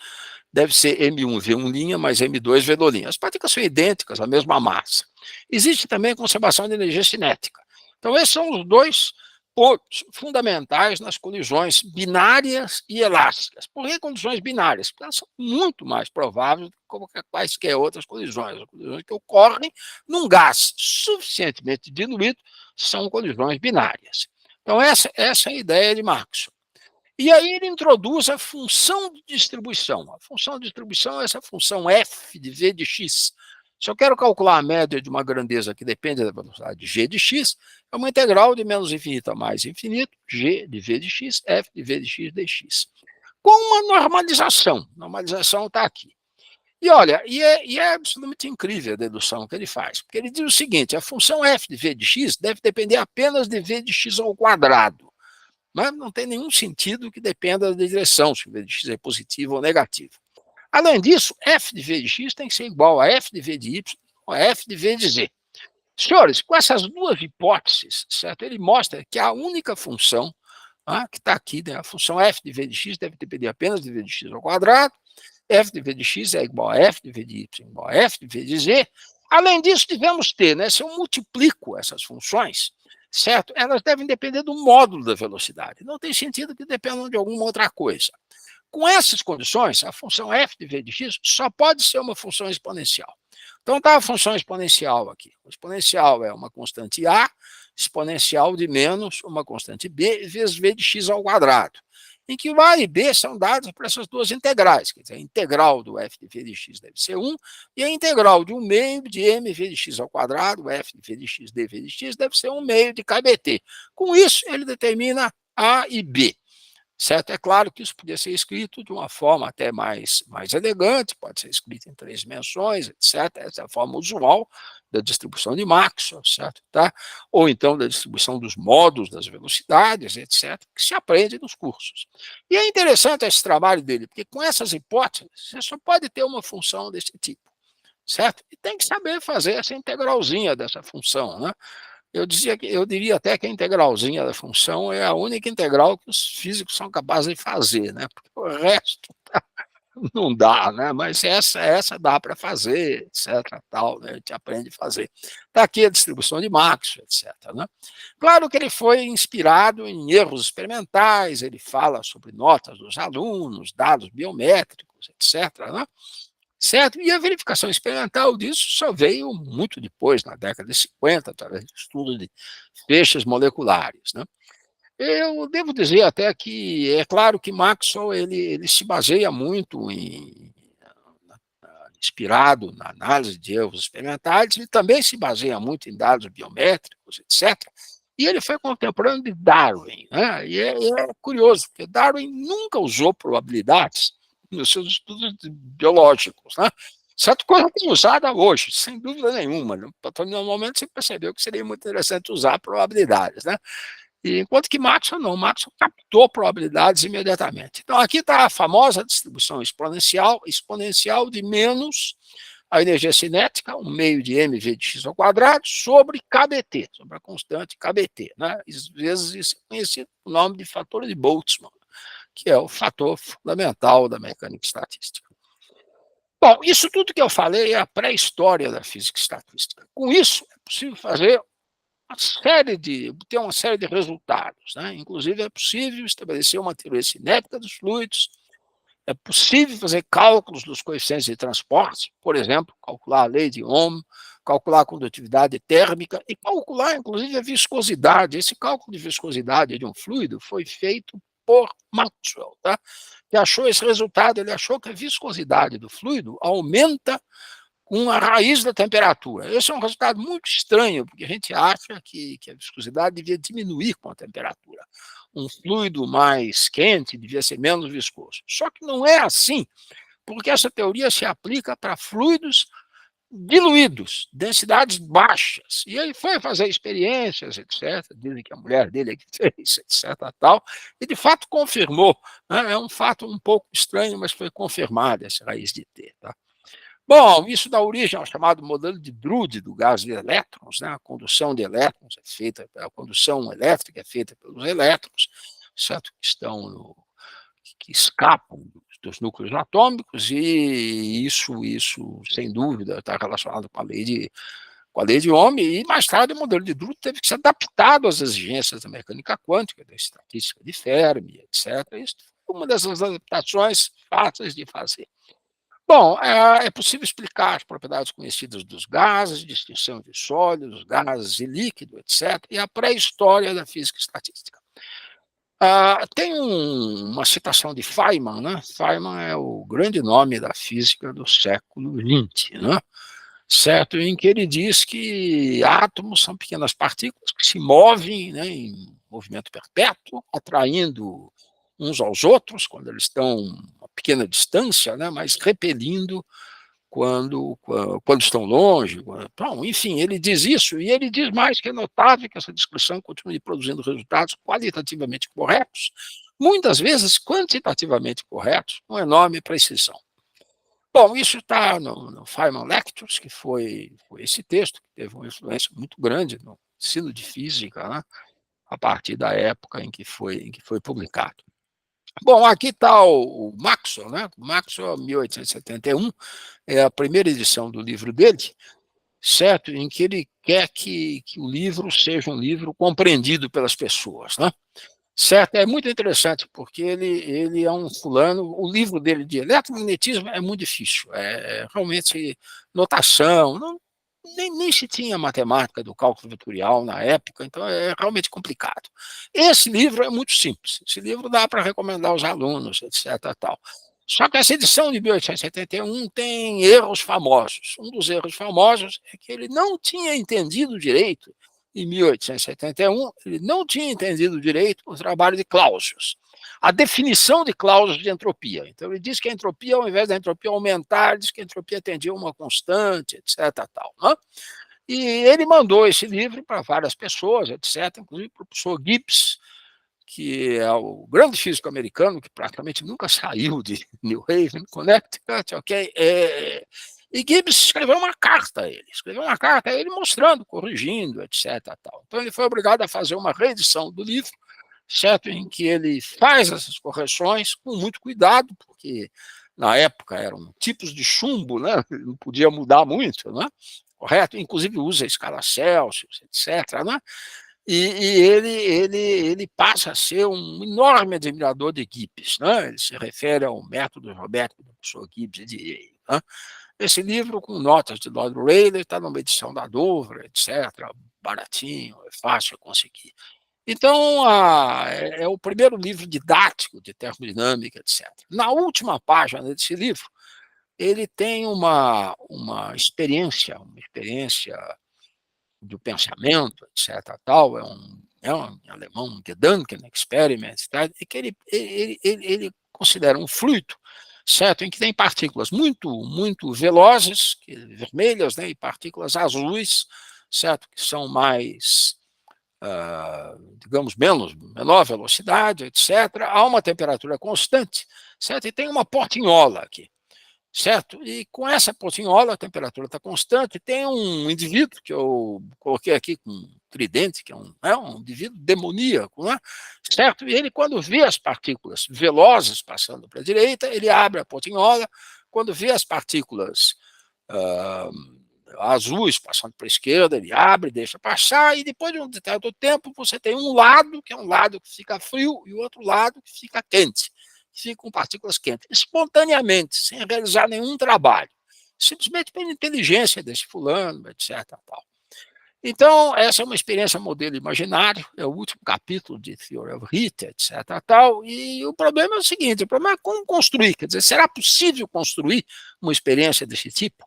deve ser M1V1' mais M2V2'. As partículas são idênticas, a mesma massa. Existe também a conservação de energia cinética. Então, esses são os 2 pontos fundamentais nas colisões binárias e elásticas. Por que colisões binárias? Porque elas são muito mais prováveis do que quaisquer outras colisões. As colisões que ocorrem num gás suficientemente diluído são colisões binárias. Então, essa é a ideia de Maxwell. E aí ele introduz a função de distribuição. A função de distribuição é essa função f de v de x. Se eu quero calcular a média de uma grandeza que depende da velocidade de g de x, é uma integral de menos infinito a mais infinito, g de v de x, f de v de x dx. Com uma normalização. A normalização está aqui. E olha, é absolutamente incrível a dedução que ele faz, porque ele diz o seguinte: a função f de v de x deve depender apenas de v de x ao quadrado. Mas não tem nenhum sentido que dependa da direção, se o v de x é positivo ou negativo. Além disso, f de v de x tem que ser igual a f de v de y ou a f de v de z. Senhores, com essas 2 hipóteses, certo? Ele mostra que a única função que está aqui, né, a função f de v de x deve depender apenas de v de x ao quadrado, f de v de x é igual a f de v de y igual a f de v de z. Além disso, devemos ter, né, se eu multiplico essas funções, certo? Elas devem depender do módulo da velocidade. Não tem sentido que dependam de alguma outra coisa. Com essas condições, a função f de v de x só pode ser uma função exponencial. Então, está a função exponencial aqui. O exponencial é uma constante a, exponencial de menos uma constante b, vezes v de x ao quadrado, em que o a e b são dados para essas 2 integrais. Quer dizer, a integral do f de v de x deve ser 1, e a integral de 1/2 de mv de x ao quadrado, f de v de x dv de x, deve ser 1/2 de kbt. Com isso, ele determina a e b. Certo? É claro que isso podia ser escrito de uma forma até mais elegante, pode ser escrito em 3 dimensões, etc. Essa é a forma usual da distribuição de Maxwell, certo? Tá? Ou então da distribuição dos modos das velocidades, etc., que se aprende nos cursos. E é interessante esse trabalho dele, porque com essas hipóteses, você só pode ter uma função desse tipo, certo? E tem que saber fazer essa integralzinha dessa função, né? Eu diria até que a integralzinha da função é a única integral que os físicos são capazes de fazer, né? Porque o resto não dá, né? Mas essa dá para fazer, etc. Tal, né? A gente aprende a fazer. Está aqui a distribuição de Maxwell, etc. Né? Claro que ele foi inspirado em erros experimentais, ele fala sobre notas dos alunos, dados biométricos, etc. Né? Certo? E a verificação experimental disso só veio muito depois, na década de 50, através de estudo de feixes moleculares. Né? Eu devo dizer até que é claro que Maxwell ele se baseia muito inspirado na análise de erros experimentais, ele também se baseia muito em dados biométricos, etc. E ele foi contemporâneo de Darwin. Né? E é curioso, porque Darwin nunca usou probabilidades nos seus estudos biológicos. Né? Certa coisa que é usada hoje, sem dúvida nenhuma. Normalmente você percebeu que seria muito interessante usar probabilidades. Né? E, enquanto que Maxwell não, Maxwell captou probabilidades imediatamente. Então, aqui está a famosa distribuição exponencial de menos a energia cinética, 1 meio de mv de x ao quadrado, sobre KBT, sobre a constante KBT. Né? Às vezes isso é conhecido por nome de fator de Boltzmann, que é o fator fundamental da mecânica estatística. Bom, isso tudo que eu falei é a pré-história da física estatística. Com isso, é possível fazer ter uma série de resultados. Né? Inclusive, é possível estabelecer uma teoria cinética dos fluidos, é possível fazer cálculos dos coeficientes de transporte, por exemplo, calcular a lei de Ohm, calcular a condutividade térmica e calcular, inclusive, a viscosidade. Esse cálculo de viscosidade de um fluido foi feito por Maxwell, tá? Que achou esse resultado, ele achou que a viscosidade do fluido aumenta com a raiz da temperatura. Esse é um resultado muito estranho, porque a gente acha que a viscosidade devia diminuir com a temperatura. Um fluido mais quente devia ser menos viscoso. Só que não é assim, porque essa teoria se aplica para fluidos diluídos, densidades baixas. E ele foi fazer experiências, etc. Dizem que a mulher dele é que fez, etc. Tal, e de fato confirmou. Né? É um fato um pouco estranho, mas foi confirmada essa raiz de T. Tá? Bom, isso dá origem ao chamado modelo de Drude do gás de elétrons. Né? A condução de elétrons é feita, a condução elétrica é feita pelos elétrons, certo? Que escapam dos núcleos atômicos, e isso sem dúvida, está relacionado com a lei de Ohm, e mais tarde o modelo de Drude teve que ser adaptado às exigências da mecânica quântica, da estatística de Fermi, etc. Isso foi uma dessas adaptações fáceis de fazer. Bom, é possível explicar as propriedades conhecidas dos gases, distinção de sólidos, gases e líquido, etc., e a pré-história da física estatística. Tem uma citação de Feynman, né? Feynman é o grande nome da física do século XX, né? Certo? Em que ele diz que átomos são pequenas partículas que se movem, né, em movimento perpétuo, atraindo uns aos outros quando eles estão a uma pequena distância, né, mas repelindo quando estão longe. Bom, enfim, ele diz isso, e ele diz mais que é notável que essa descrição continue produzindo resultados qualitativamente corretos, muitas vezes quantitativamente corretos, com enorme precisão. Bom, isso está no Feynman Lectures, que foi esse texto que teve uma influência muito grande no ensino de física, né, a partir da época em que foi publicado. Bom, aqui está o Maxwell, né? Maxwell, 1871, é a primeira edição do livro dele, certo? Em que ele quer que o livro seja um livro compreendido pelas pessoas, né? Certo? É muito interessante, porque ele é um fulano, o livro dele de eletromagnetismo é muito difícil, é realmente notação, nem se tinha matemática do cálculo vetorial na época, então é realmente complicado. Esse livro é muito simples, esse livro dá para recomendar aos alunos, etc. Tal. Só que essa edição de 1871 tem erros famosos. Um dos erros famosos é que ele não tinha entendido direito, em 1871, ele não tinha entendido direito o trabalho de Clausius, a definição de Clausius de entropia. Então, ele diz que a entropia, ao invés da entropia aumentar, diz que a entropia tendia a uma constante, etc. Tal, né? E ele mandou esse livro para várias pessoas, etc., inclusive para o professor Gibbs, que é o grande físico americano, que praticamente nunca saiu de New Haven, Connecticut, ok? E Gibbs escreveu uma carta a ele, mostrando, corrigindo, etc. Tal. Então, ele foi obrigado a fazer uma reedição do livro, certo? Em que ele faz essas correções com muito cuidado, porque na época eram tipos de chumbo, né? Não podia mudar muito, né? Correto? Inclusive usa a escala Celsius, etc., né? E ele passa a ser um enorme admirador de Gibbs, né? Ele se refere ao método geométrico do professor Gibbs de Yale, né? Esse livro, com notas de Lord Rayleigh, está numa edição da Dover, etc., baratinho, é fácil de conseguir. Então, é o primeiro livro didático de termodinâmica, etc. Na última página desse livro, ele tem uma experiência do pensamento, etc. Tal, é um alemão, Gedanken Experiment, tá? E que ele considera um fluido, certo, em que tem partículas muito velozes, vermelhas, né, e partículas azuis, certo, que são mais, digamos, menor velocidade, etc., a uma temperatura constante, certo? E tem uma portinhola aqui, certo? E com essa portinhola a temperatura está constante. Tem um indivíduo que eu coloquei aqui com um tridente, que é um indivíduo demoníaco, né? Certo? E ele, quando vê as partículas velozes passando para a direita, ele abre a portinhola. Quando vê as partículas azuis passando para a esquerda, ele abre, deixa passar, e depois de um determinado tempo você tem um lado, que é um lado que fica frio, e o outro lado que fica quente, que fica com partículas quentes, espontaneamente, sem realizar nenhum trabalho, simplesmente pela inteligência desse fulano, etc. Tal. Então, essa é uma experiência modelo imaginário, é o último capítulo de Theory of Heat, etc. Tal, e o problema é o seguinte, o problema é como construir, quer dizer, será possível construir uma experiência desse tipo?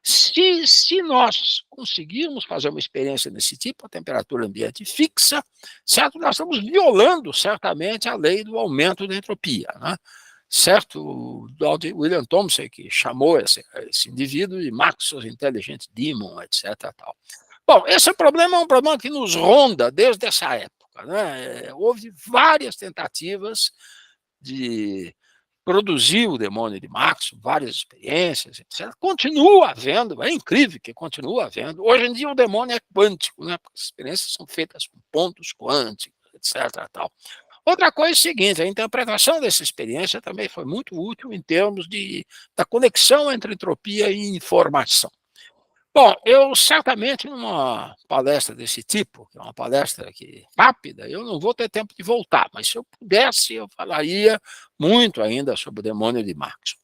Se nós conseguirmos fazer uma experiência desse tipo, a temperatura ambiente fixa, certo? Nós estamos violando certamente a lei do aumento da entropia, né? Certo? O William Thomson, que chamou esse indivíduo de Maxwell's Intelligent Demon, etc. Tal. Bom, esse problema é um problema que nos ronda desde essa época, né? Houve várias tentativas de produziu o demônio de Maxwell, várias experiências, etc. Continua havendo, é incrível que continua havendo. Hoje em dia o demônio é quântico, né? Porque as experiências são feitas com pontos quânticos, etc. Tal. Outra coisa é o seguinte, a interpretação dessa experiência também foi muito útil em termos da conexão entre entropia e informação. Bom, eu certamente numa palestra desse tipo, que é uma palestra rápida, eu não vou ter tempo de voltar, mas se eu pudesse, eu falaria muito ainda sobre o demônio de Maxwell.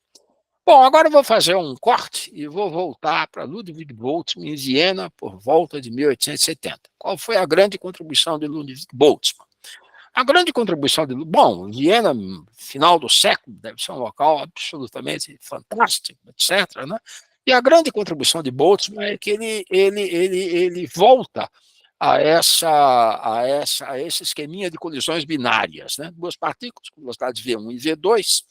Bom, agora eu vou fazer um corte e vou voltar para Ludwig Boltzmann em Viena por volta de 1870. Qual foi a grande contribuição de Ludwig Boltzmann? A grande contribuição de... Bom, Viena, final do século, deve ser um local absolutamente fantástico, etc., né? E a grande contribuição de Boltzmann é que ele volta a esse esqueminha de colisões binárias, né? Duas partículas com velocidades V1 e V2,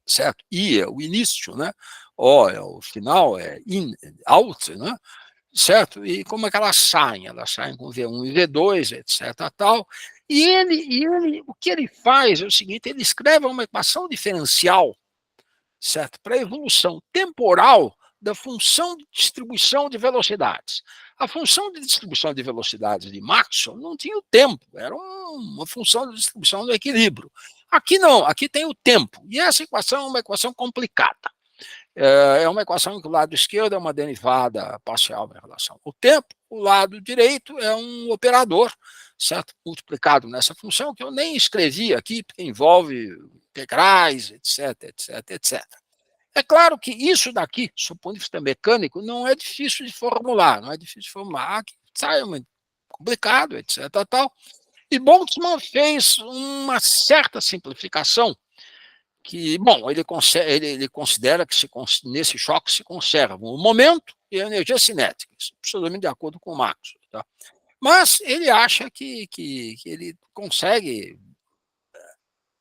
certo? I é o início, né? O é o final, é in, out, né? Certo? E como é que elas saem? Elas saem com V1 e V2, etc. Tal. E o que ele faz é o seguinte, ele escreve uma equação diferencial, certo? Para a evolução temporal da função de distribuição de velocidades. A função de distribuição de velocidades de Maxwell não tinha o tempo, era uma função de distribuição do equilíbrio. Aqui não, aqui tem o tempo. E essa equação é uma equação complicada. É uma equação em que o lado esquerdo é uma derivada parcial em relação ao tempo, o lado direito é um operador, certo? Multiplicado nessa função, que eu nem escrevi aqui, porque envolve integrais, etc, etc, etc. É claro que isso daqui, do ponto de vista mecânico, não é difícil de formular, não é difícil de formular, aqui sai complicado, etc. Tal. E Boltzmann fez uma certa simplificação, que, bom, ele considera que nesse choque se conservam o momento e a energia cinética, isso absolutamente de acordo com o Maxwell. Tá? Mas ele acha que ele consegue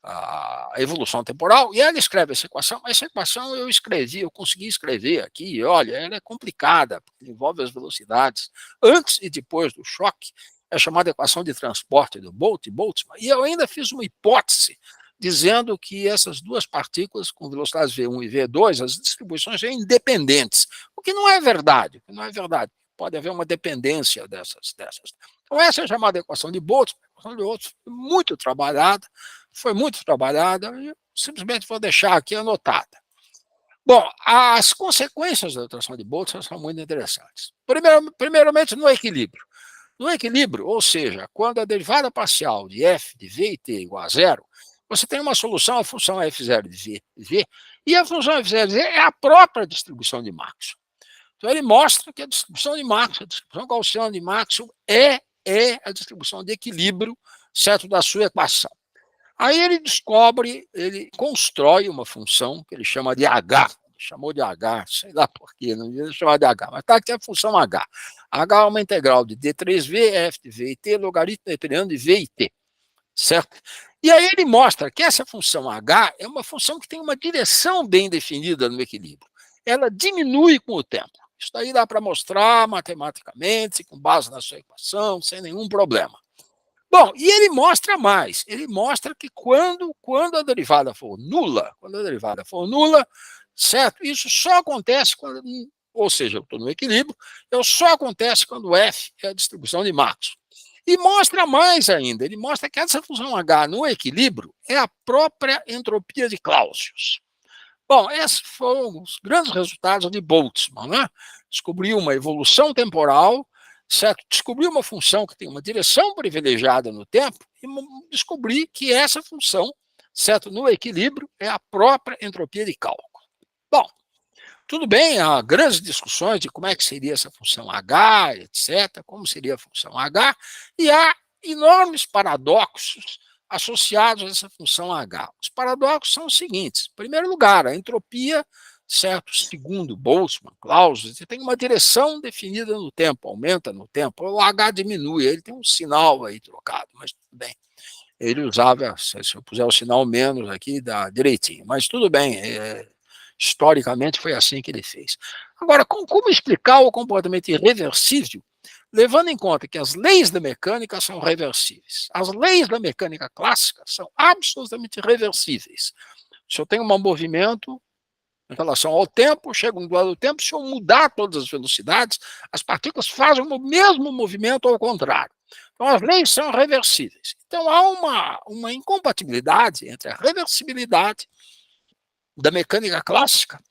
a evolução temporal, e ela escreve essa equação eu consegui escrever aqui, e olha, ela é complicada, porque envolve as velocidades antes e depois do choque, é chamada equação de transporte do Boltzmann, e eu ainda fiz uma hipótese, dizendo que essas duas partículas com velocidades V1 e V2, as distribuições são independentes, o que não é verdade, pode haver uma dependência dessas. Então essa é a chamada equação de Boltzmann, a equação de Boltzmann foi muito trabalhada, e eu simplesmente vou deixar aqui anotada. Bom, as consequências da equação de Boltzmann são muito interessantes. Primeiramente, no equilíbrio. No equilíbrio, ou seja, quando a derivada parcial de f de v e t é igual a zero, você tem uma solução à função f0 de v, e a função f0 de v é a própria distribuição de Maxwell. Então, ele mostra que a distribuição de Maxwell, a distribuição gaussiana de Maxwell, é a distribuição de equilíbrio, certo, da sua equação. Aí ele constrói uma função que ele chama de H, chamou de H, sei lá por quê, não devia chamar de H, mas está aqui a função H. H é uma integral de D3V, F de V e T, logaritmo determinando de V e T, certo? E aí ele mostra que essa função H é uma função que tem uma direção bem definida no equilíbrio. Ela diminui com o tempo. Isso daí dá para mostrar matematicamente, com base na sua equação, sem nenhum problema. Bom, e ele mostra mais. Ele mostra que quando a derivada for nula, certo? Isso só acontece quando, ou seja, eu estou no equilíbrio, só acontece quando F é a distribuição de Maxwell. E mostra mais ainda, ele mostra que essa função H no equilíbrio é a própria entropia de Clausius. Bom, esses foram os grandes resultados de Boltzmann, né? Descobriu uma evolução temporal, certo? Descobriu uma função que tem uma direção privilegiada no tempo e descobri que essa função, certo, no equilíbrio, é a própria entropia de cálculo. Bom, tudo bem, há grandes discussões de como é que seria essa função H, etc., como seria a função H, e há enormes paradoxos associados a essa função H. Os paradoxos são os seguintes. Em primeiro lugar, a entropia, certo, segundo Boltzmann, Clausius, tem uma direção definida no tempo, aumenta no tempo, o H diminui, ele tem um sinal aí trocado, mas tudo bem. Ele usava, se eu puser o sinal menos aqui, dá direitinho, mas tudo bem, historicamente foi assim que ele fez. Agora, como explicar o comportamento irreversível, levando em conta que as leis da mecânica são reversíveis? As leis da mecânica clássica são absolutamente reversíveis. Se eu tenho um movimento em relação ao tempo, chega um lado do tempo, se eu mudar todas as velocidades, as partículas fazem o mesmo movimento ao contrário. Então, as leis são reversíveis. Então, há uma incompatibilidade entre a reversibilidade da mecânica clássica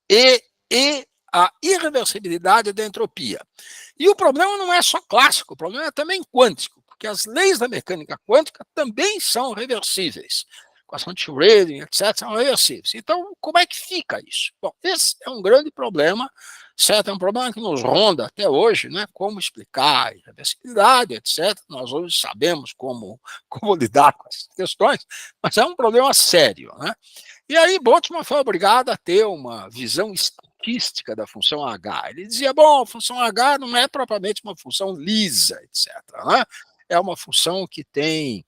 e a irreversibilidade da entropia. E o problema não é só clássico, o problema é também quântico, porque as leis da mecânica quântica também são reversíveis. Equação de Schrödinger, etc., são reversíveis. Então, como é que fica isso? Bom, esse é um grande problema, certo? É um problema que nos ronda até hoje, né? Como explicar a irreversibilidade, etc. Nós hoje sabemos como lidar com essas questões, mas é um problema sério, né? E aí Boltzmann foi obrigado a ter uma visão estatística da função H. Ele dizia, bom, a função H não é propriamente uma função lisa, etc., né? É uma função que tem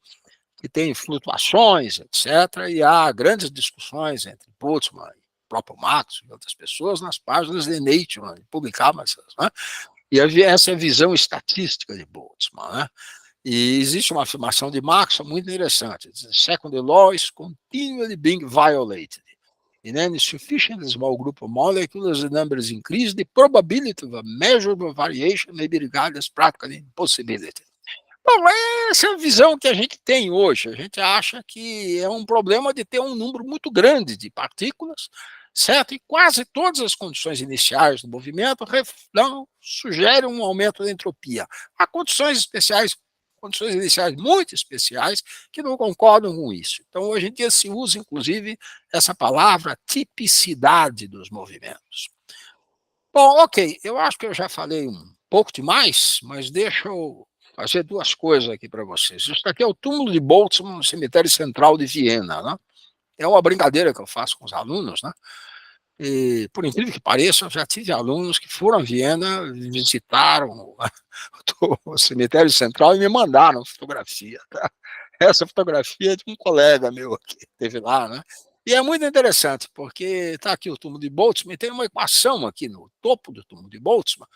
flutuações, etc., e há grandes discussões entre Boltzmann e o próprio Marx e outras pessoas nas páginas de Nature, né, publicavam essas, né? E essa é a visão estatística de Boltzmann, né? E existe uma afirmação de Marx muito interessante. The second law is continually being violated. In any sufficiently small group of molecules, the numbers increase, the probability of a measurable variation may be regarded as practical impossibility. Bom, essa é a visão que a gente tem hoje. A gente acha que é um problema de ter um número muito grande de partículas, certo? E quase todas as condições iniciais do movimento sugerem um aumento da entropia. Há condições especiais, condições iniciais muito especiais, que não concordam com isso. Então, hoje em dia se usa, inclusive, essa palavra tipicidade dos movimentos. Bom, ok, eu acho que eu já falei um pouco demais, mas deixa eu fazer duas coisas aqui para vocês. Isso aqui é o túmulo de Boltzmann no cemitério central de Viena, né? É uma brincadeira que eu faço com os alunos, né? E, por incrível que pareça, eu já tive alunos que foram a Viena, visitaram o cemitério central e me mandaram fotografia. Tá? Essa fotografia é de um colega meu que esteve lá, né? E é muito interessante, porque está aqui o túmulo de Boltzmann e tem uma equação aqui no topo do túmulo de Boltzmann.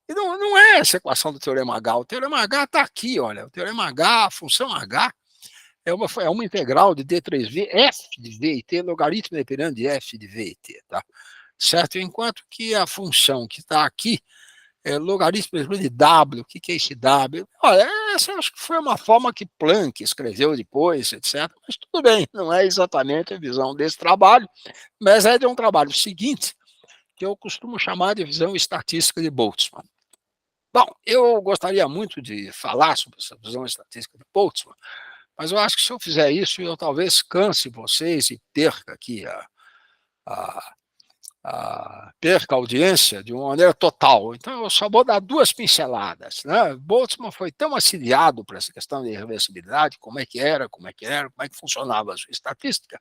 E não é essa equação do teorema H. O teorema H está aqui, olha. O teorema H, a função H, é uma integral de D3V, F de V e T, logaritmo dependendo de F de V e T, tá? Certo? Enquanto que a função que está aqui logaritmo, por exemplo, de W, o que é esse W? Olha, essa acho que foi uma forma que Planck escreveu depois, etc. Mas tudo bem, não é exatamente a visão desse trabalho, mas é de um trabalho seguinte, que eu costumo chamar de visão estatística de Boltzmann. Bom, eu gostaria muito de falar sobre essa visão estatística de Boltzmann, mas eu acho que se eu fizer isso, eu talvez canse vocês e perca aqui perca a audiência de uma maneira total. Então, eu só vou dar duas pinceladas. Né? Boltzmann foi tão assediado por essa questão de irreversibilidade, como é que funcionava a sua estatística,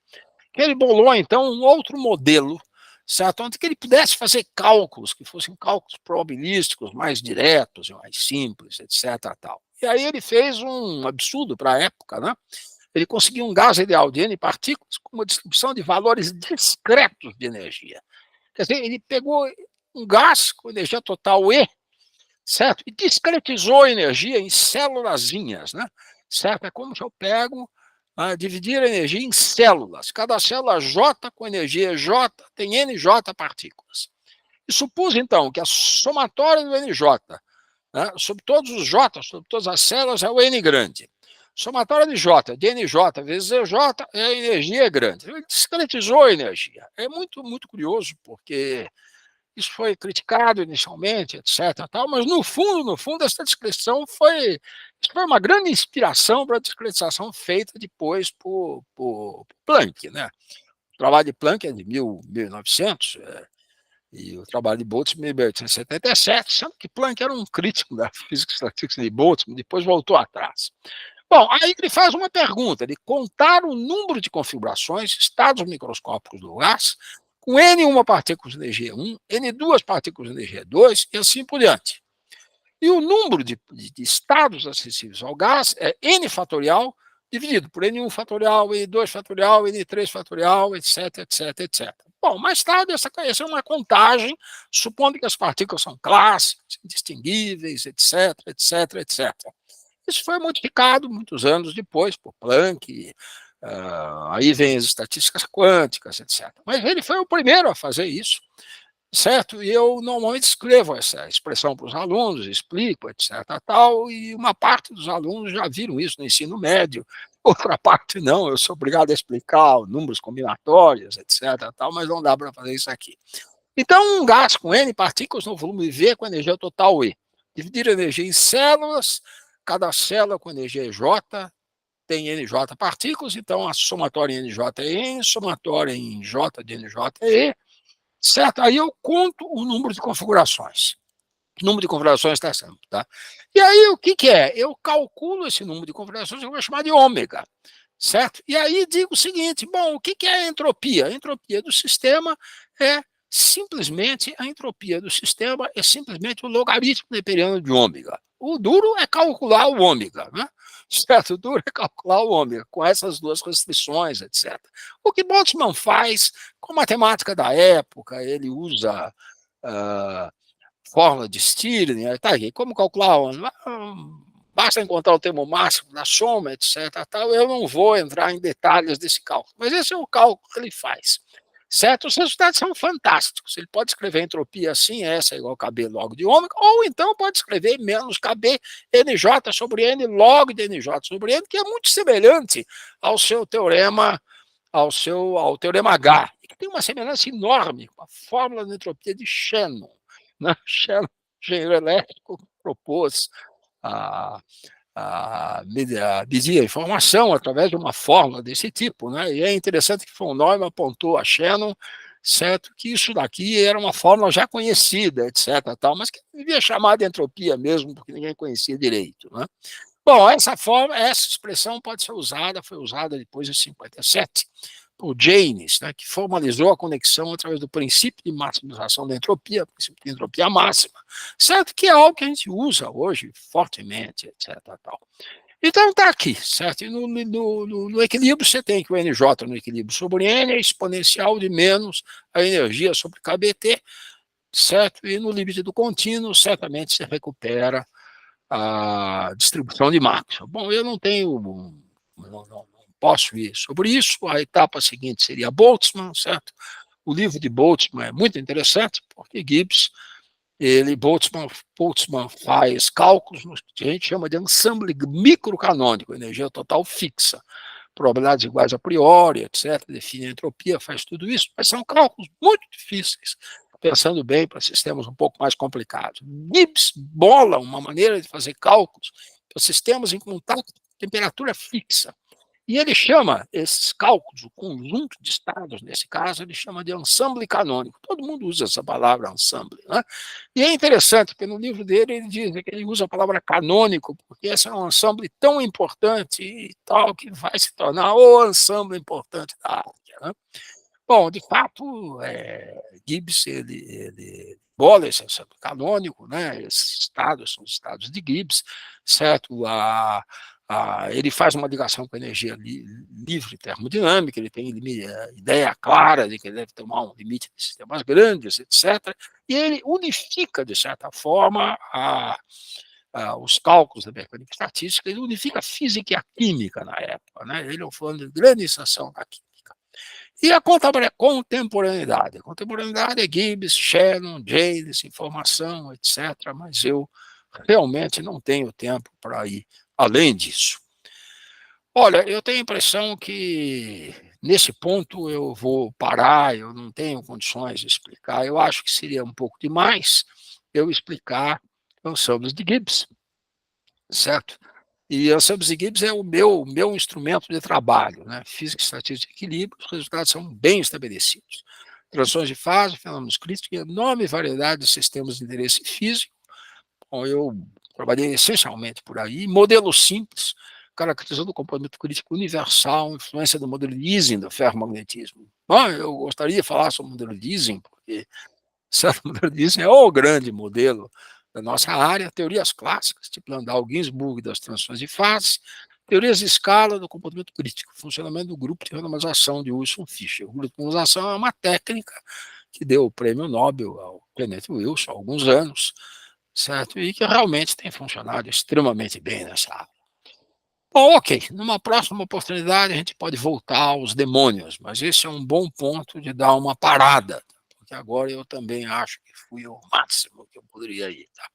que ele bolou, então, um outro modelo, certo? Onde que ele pudesse fazer cálculos, que fossem cálculos probabilísticos, mais diretos, mais simples, etc. Tal. E aí ele fez um absurdo para a época, né? Ele conseguiu um gás ideal de N partículas com uma distribuição de valores discretos de energia. Quer dizer, ele pegou um gás com energia total E, certo? E discretizou a energia em célulazinhas, né? Certo? É como se eu pego, dividir a energia em células. Cada célula J com energia J tem NJ partículas. E supus, então, que a somatória do NJ, né, sobre todos os J, sobre todas as células, é o N grande. Somatória de J, de NJ vezes EJ, a energia é grande. Ele discretizou a energia. É muito, muito curioso, porque isso foi criticado inicialmente, etc. Tal, mas, no fundo, essa descrição foi uma grande inspiração para a discretização feita depois por Planck. Né? O trabalho de Planck é de 1900, e o trabalho de Boltzmann de 1877, sendo que Planck era um crítico da física estatística de Boltzmann, depois voltou atrás. Bom, aí ele faz uma pergunta, de contar o número de configurações, estados microscópicos do gás, com N1 partículas de energia 1, N2 partículas de energia 2, e assim por diante. E o número de estados acessíveis ao gás é N fatorial, dividido por N1 fatorial, N2 fatorial, N3 fatorial, etc, etc, etc. Bom, mais tarde, essa é uma contagem, supondo que as partículas são clássicas, indistinguíveis, etc, etc, etc. Isso foi modificado muitos anos depois por Planck, aí vem as estatísticas quânticas, etc. Mas ele foi o primeiro a fazer isso, certo? E eu normalmente escrevo essa expressão para os alunos, explico, etc. Tal, e uma parte dos alunos já viram isso no ensino médio, outra parte não, eu sou obrigado a explicar números combinatórios, etc. Tal, mas não dá para fazer isso aqui. Então, um gás com N partículas no volume V com energia total E. Dividir a energia em células, cada célula com energia J tem NJ partículas, então a somatória em NJ é N, somatória em J de NJ é E, certo? Aí eu conto o número de configurações. O número de configurações está sendo, tá? E aí o que é? Eu calculo esse número de configurações, eu vou chamar de ômega, certo? E aí digo o seguinte, bom, o que é a entropia? A entropia do sistema é simplesmente, a entropia do sistema é simplesmente o logaritmo neperiano de ômega. O duro é calcular o ômega, né? Certo? O duro é calcular o ômega, com essas duas restrições, etc. O que Boltzmann faz com a matemática da época, ele usa fórmula de Stirling, tá aqui, como calcular o ômega? Basta encontrar o termo máximo da soma, etc. Tal. Eu não vou entrar em detalhes desse cálculo, mas esse é o cálculo que ele faz. Certo? Os resultados são fantásticos. Ele pode escrever entropia assim, S é igual a KB log de ômega, ou então pode escrever menos KB NJ sobre N log de NJ sobre N, que é muito semelhante ao seu teorema, ao teorema H, que tem uma semelhança enorme com a fórmula de entropia de Shannon. Né? Shannon, engenheiro elétrico, propôs medir a informação através de uma fórmula desse tipo, né? E é interessante que von Neumann apontou a Shannon, certo, que isso daqui era uma fórmula já conhecida, etc, tal, mas que devia chamar de entropia mesmo, porque ninguém conhecia direito, né? Bom, essa expressão pode ser usada, foi usada depois em 57 por Jaynes, né, que formalizou a conexão através do princípio de maximização da entropia, princípio de entropia máxima, certo? Que é algo que a gente usa hoje fortemente, etc. Tal. Então está aqui, certo? E no equilíbrio você tem que o NJ no equilíbrio sobre N é exponencial de menos a energia sobre KBT, certo? E no limite do contínuo, certamente você recupera a distribuição de Maxwell. Bom, eu não tenho, não posso ir sobre isso, a etapa seguinte seria Boltzmann, certo? O livro de Boltzmann é muito interessante, porque Gibbs Boltzmann faz cálculos no que a gente chama de ensemble microcanônico, energia total fixa, probabilidades iguais a priori, etc., define a entropia, faz tudo isso, mas são cálculos muito difíceis, pensando bem para sistemas um pouco mais complicados. Gibbs bola uma maneira de fazer cálculos para sistemas em contato com temperatura fixa. E ele chama esses cálculos, o conjunto de estados, nesse caso, ele chama de ensemble canônico. Todo mundo usa essa palavra ensemble, né? E é interessante, porque no livro dele ele diz que ele usa a palavra canônico, porque esse é um ensemble tão importante e tal, que vai se tornar o ensemble importante da arte, né? Bom, de fato, Gibbs, ele bola esse ensemble canônico, né? Esses estados são os estados de Gibbs, certo? Ele faz uma ligação com a energia livre termodinâmica, ele tem ideia clara de que ele deve tomar um limite de sistemas grandes, etc. E ele unifica, de certa forma, os cálculos da mecânica estatística, ele unifica a física e a química na época, né? Ele foi uma grande iniciação da química. E a contemporaneidade. A contemporaneidade é Gibbs, Shannon, Jaynes, informação, etc. Mas eu realmente não tenho tempo para ir além disso. Olha, eu tenho a impressão que nesse ponto eu vou parar, eu não tenho condições de explicar. Eu acho que seria um pouco demais eu explicar ensembles de Gibbs, certo? E ensembles de Gibbs é o meu instrumento de trabalho, né? Física, estatística e equilíbrio, os resultados são bem estabelecidos. Transições de fase, fenômenos críticos e enorme variedade de sistemas de interesse físico. Bom, eu trabalhei essencialmente por aí, modelo simples, caracterizando o comportamento crítico universal, influência do modelo de Ising do ferromagnetismo. Bom, eu gostaria de falar sobre o modelo de Ising, porque o modelo de Ising é o grande modelo da nossa área, teorias clássicas, tipo Landau-Ginzburg das transições de fase, teorias de escala do comportamento crítico, funcionamento do grupo de randomização de Wilson Fischer. O grupo de randomização é uma técnica que deu o prêmio Nobel ao Kenneth Wilson há alguns anos, certo? E que realmente tem funcionado extremamente bem nessa área. Bom, ok, numa próxima oportunidade a gente pode voltar aos demônios, mas esse é um bom ponto de dar uma parada, porque agora eu também acho que fui o máximo que eu poderia ir, tá?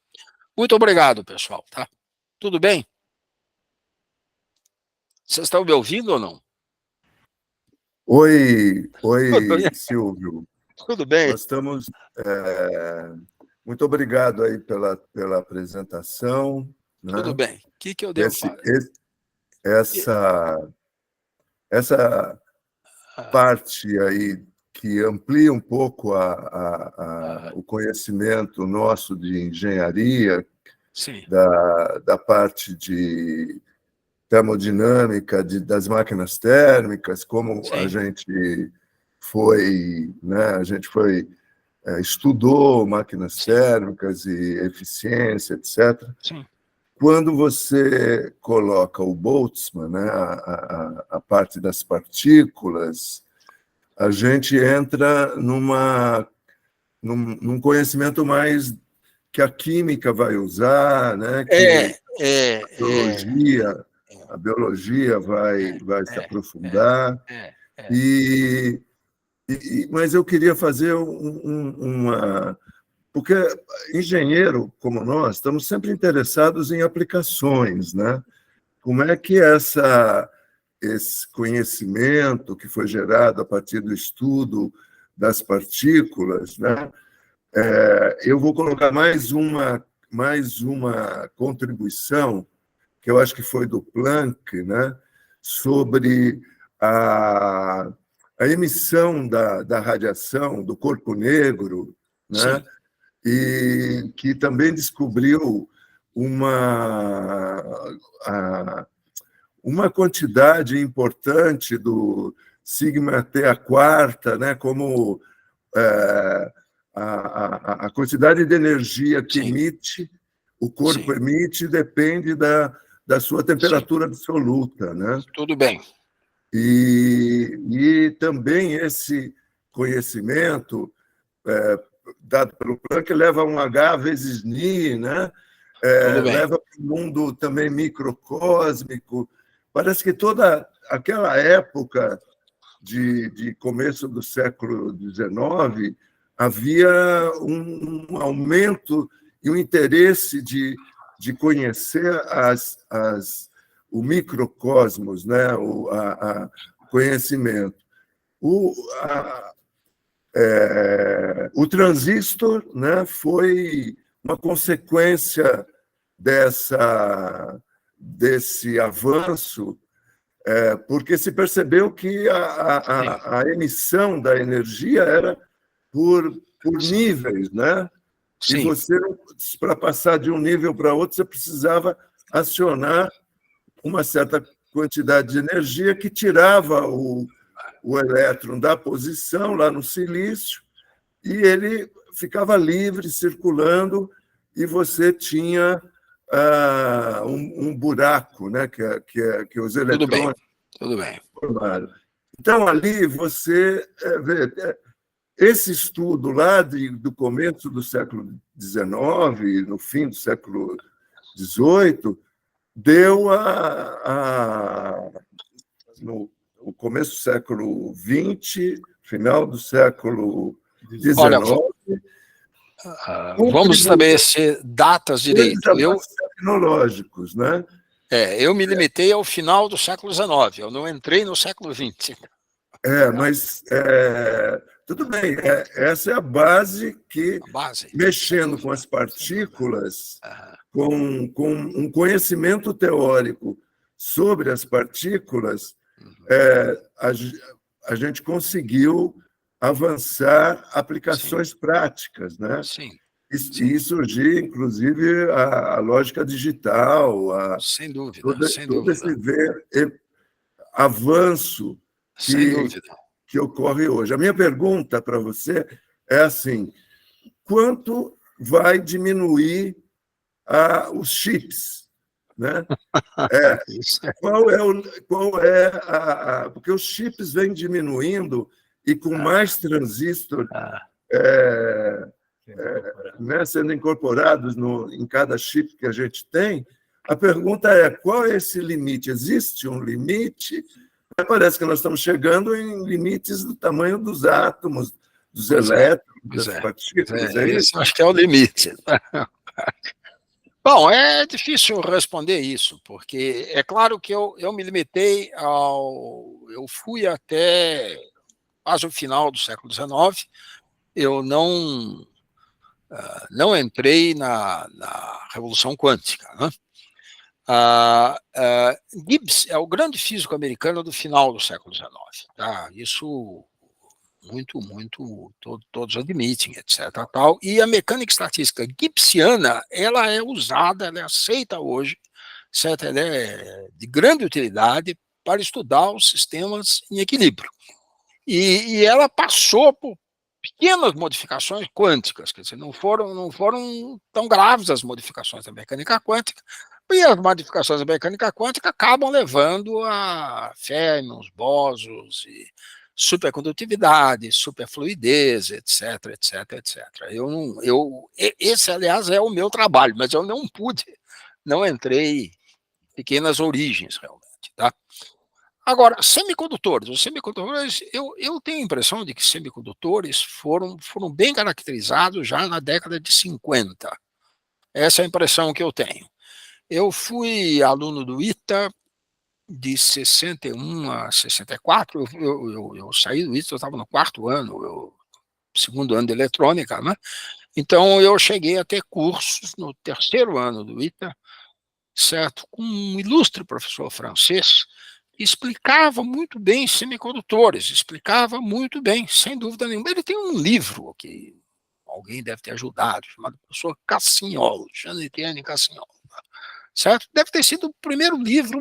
Muito obrigado, pessoal, tá? Tudo bem? Vocês estão me ouvindo ou não? Oi, Silvio. Tudo bem. Nós estamos... muito obrigado aí pela apresentação. Né? Tudo bem. O que eu devo fazer? Essa parte aí que amplia um pouco o conhecimento nosso de engenharia, sim, da parte de termodinâmica das máquinas térmicas, como sim, a gente foi, né? Estudou máquinas térmicas e eficiência, etc. Sim. Quando você coloca o Boltzmann, né, a parte das partículas, a gente entra num conhecimento mais que a química vai usar, né, que a biologia vai se aprofundar. Mas eu queria fazer uma... Porque engenheiro, como nós, estamos sempre interessados em aplicações, né? Como é que esse conhecimento que foi gerado a partir do estudo das partículas, né? Eu vou colocar mais uma contribuição, que eu acho que foi do Planck, né? Sobre a emissão da radiação do corpo negro, né? E que também descobriu uma quantidade importante do sigma T a quarta, né? Como a quantidade de energia que emite, o corpo emite, depende da sua temperatura absoluta, né? Tudo bem. E também esse conhecimento dado pelo Planck leva a um H vezes Ni, né? Leva para um mundo também microcósmico. Parece que toda aquela época de começo do século XIX, havia um aumento e um interesse de conhecer o microcosmos, né? O conhecimento. O transistor, né, foi uma consequência desse avanço, porque se percebeu que a emissão da energia era por níveis, né? Sim. E você, para passar de um nível para outro, você precisava acionar uma certa quantidade de energia que tirava o elétron da posição lá no silício e ele ficava livre, circulando, e você tinha um buraco, né, que os elétrons formaram. Então, ali você vê esse estudo lá do começo do século XIX, no fim do século XVIII, deu no começo do século XX, final do século XIX. Olha, vamos estabelecer datas direito. Tecnológicos, né? Eu me limitei ao final do século XIX, eu não entrei no século XX. Mas tudo bem, essa é a base que, mexendo com as partículas, com um conhecimento teórico sobre as partículas, a gente conseguiu avançar aplicações práticas, né? Sim. E surgir, inclusive, a lógica digital, sem dúvida, todo esse avanço que ocorre hoje. A minha pergunta para você é assim: quanto vai diminuir os chips, né? Porque os chips vêm diminuindo e com mais transistor né, sendo incorporados em cada chip que a gente tem. A pergunta é: qual é esse limite? Existe um limite? Parece que nós estamos chegando em limites do tamanho dos átomos, dos elétrons, das partículas. Isso acho que é o limite. Bom, é difícil responder isso, porque é claro que eu me limitei eu fui até quase o final do século XIX, eu não entrei na revolução quântica, né? Gibbs é o grande físico americano do final do século XIX. Tá? Isso todos admitem, etc. Tal. E a mecânica estatística gibbsiana, ela é usada, ela é aceita hoje, certo? Ela é de grande utilidade para estudar os sistemas em equilíbrio. E ela passou por pequenas modificações quânticas, quer dizer, não foram tão graves as modificações da mecânica quântica, e as modificações da mecânica quântica acabam levando a férmions, bósons, e supercondutividade, superfluidez, etc, etc, etc. Esse, aliás, é o meu trabalho, mas eu não entrei em pequenas origens, realmente, tá? Agora, semicondutores. Os semicondutores, eu tenho a impressão de que semicondutores foram bem caracterizados já na década de 50. Essa é a impressão que eu tenho. Eu fui aluno do ITA de 61 a 64, eu saí do ITA, eu estava no segundo ano de eletrônica, né? Então eu cheguei a ter cursos no terceiro ano do ITA, certo? Com um ilustre professor francês, que explicava muito bem semicondutores, explicava muito bem, sem dúvida nenhuma. Ele tem um livro que alguém deve ter ajudado, chamado professor Cassignol, Jean-Etienne Cassignol. Certo? Deve ter sido o primeiro livro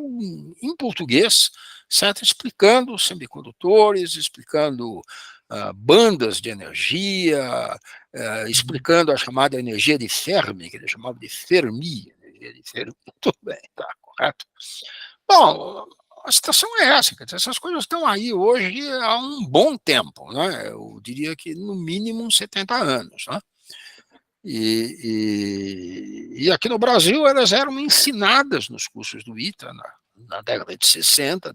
em português, certo? Explicando semicondutores, explicando bandas de energia, explicando a chamada energia de Fermi, que ele chamava de Fermi, energia de Fermi. Tudo bem, tá correto? Bom, a situação é essa, quer dizer, essas coisas estão aí hoje há um bom tempo, né? Eu diria que no mínimo 70 anos, né? E aqui no Brasil elas eram ensinadas nos cursos do ITA na década de 60,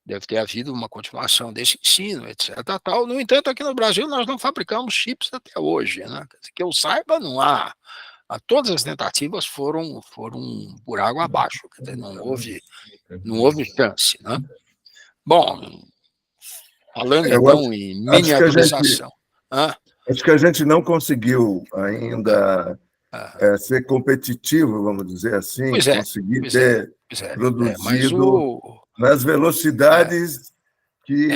deve ter havido uma continuação desse ensino, etc. Tal. No entanto, aqui no Brasil, nós não fabricamos chips até hoje, né? Que eu saiba, não há. Todas as tentativas foram por água abaixo, quer dizer, não houve chance, né? Bom, falando então em miniaturização. Acho que a gente não conseguiu ainda ser competitivo, vamos dizer assim, conseguir ter produzido nas velocidades que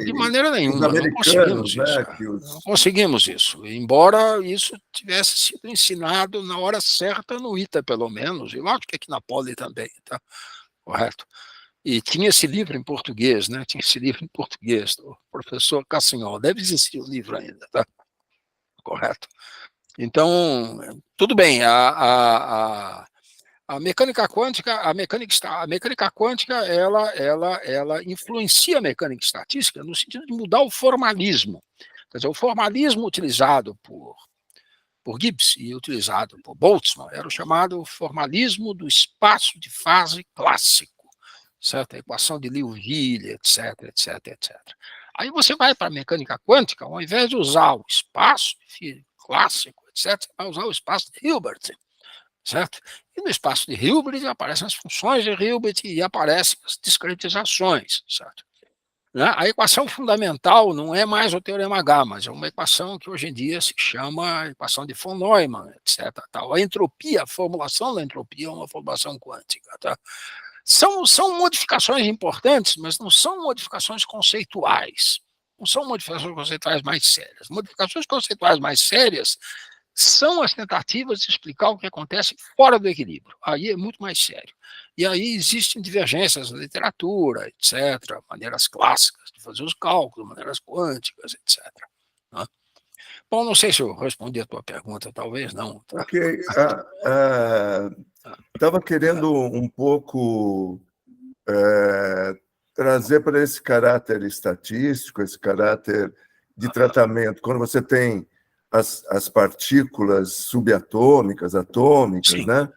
de maneira nenhuma, os americanos, não conseguimos isso, embora isso tivesse sido ensinado na hora certa no ITA, pelo menos, eu acho que aqui na Poli também, tá? Correto? E tinha esse livro em português, né? Tinha esse livro em português, do professor Cassinhol, deve existir o livro ainda, tá? Correto? Então, tudo bem, a mecânica quântica, a mecânica quântica, ela influencia a mecânica estatística no sentido de mudar o formalismo. Quer dizer, o formalismo utilizado por Gibbs e utilizado por Boltzmann era o chamado formalismo do espaço de fase clássico, certo? A equação de Liouville, etc, etc, etc. Aí você vai para a mecânica quântica, ao invés de usar o espaço clássico, etc., você vai usar o espaço de Hilbert, certo? E no espaço de Hilbert aparecem as funções de Hilbert e aparecem as discretizações, certo? A equação fundamental não é mais o teorema H, mas é uma equação que hoje em dia se chama equação de von Neumann, etc. Tal. A entropia, a formulação da entropia é uma formulação quântica. Tá? São modificações importantes, mas não são modificações conceituais. Não são modificações conceituais mais sérias. Modificações conceituais mais sérias são as tentativas de explicar o que acontece fora do equilíbrio. Aí é muito mais sério. E aí existem divergências na literatura, etc., maneiras clássicas de fazer os cálculos, maneiras quânticas, etc. Bom, não sei se eu respondi a tua pergunta, talvez não. Tá? Ok. Estava querendo um pouco trazer para esse caráter estatístico, esse caráter de tratamento. Quando você tem as partículas subatômicas, atômicas, né?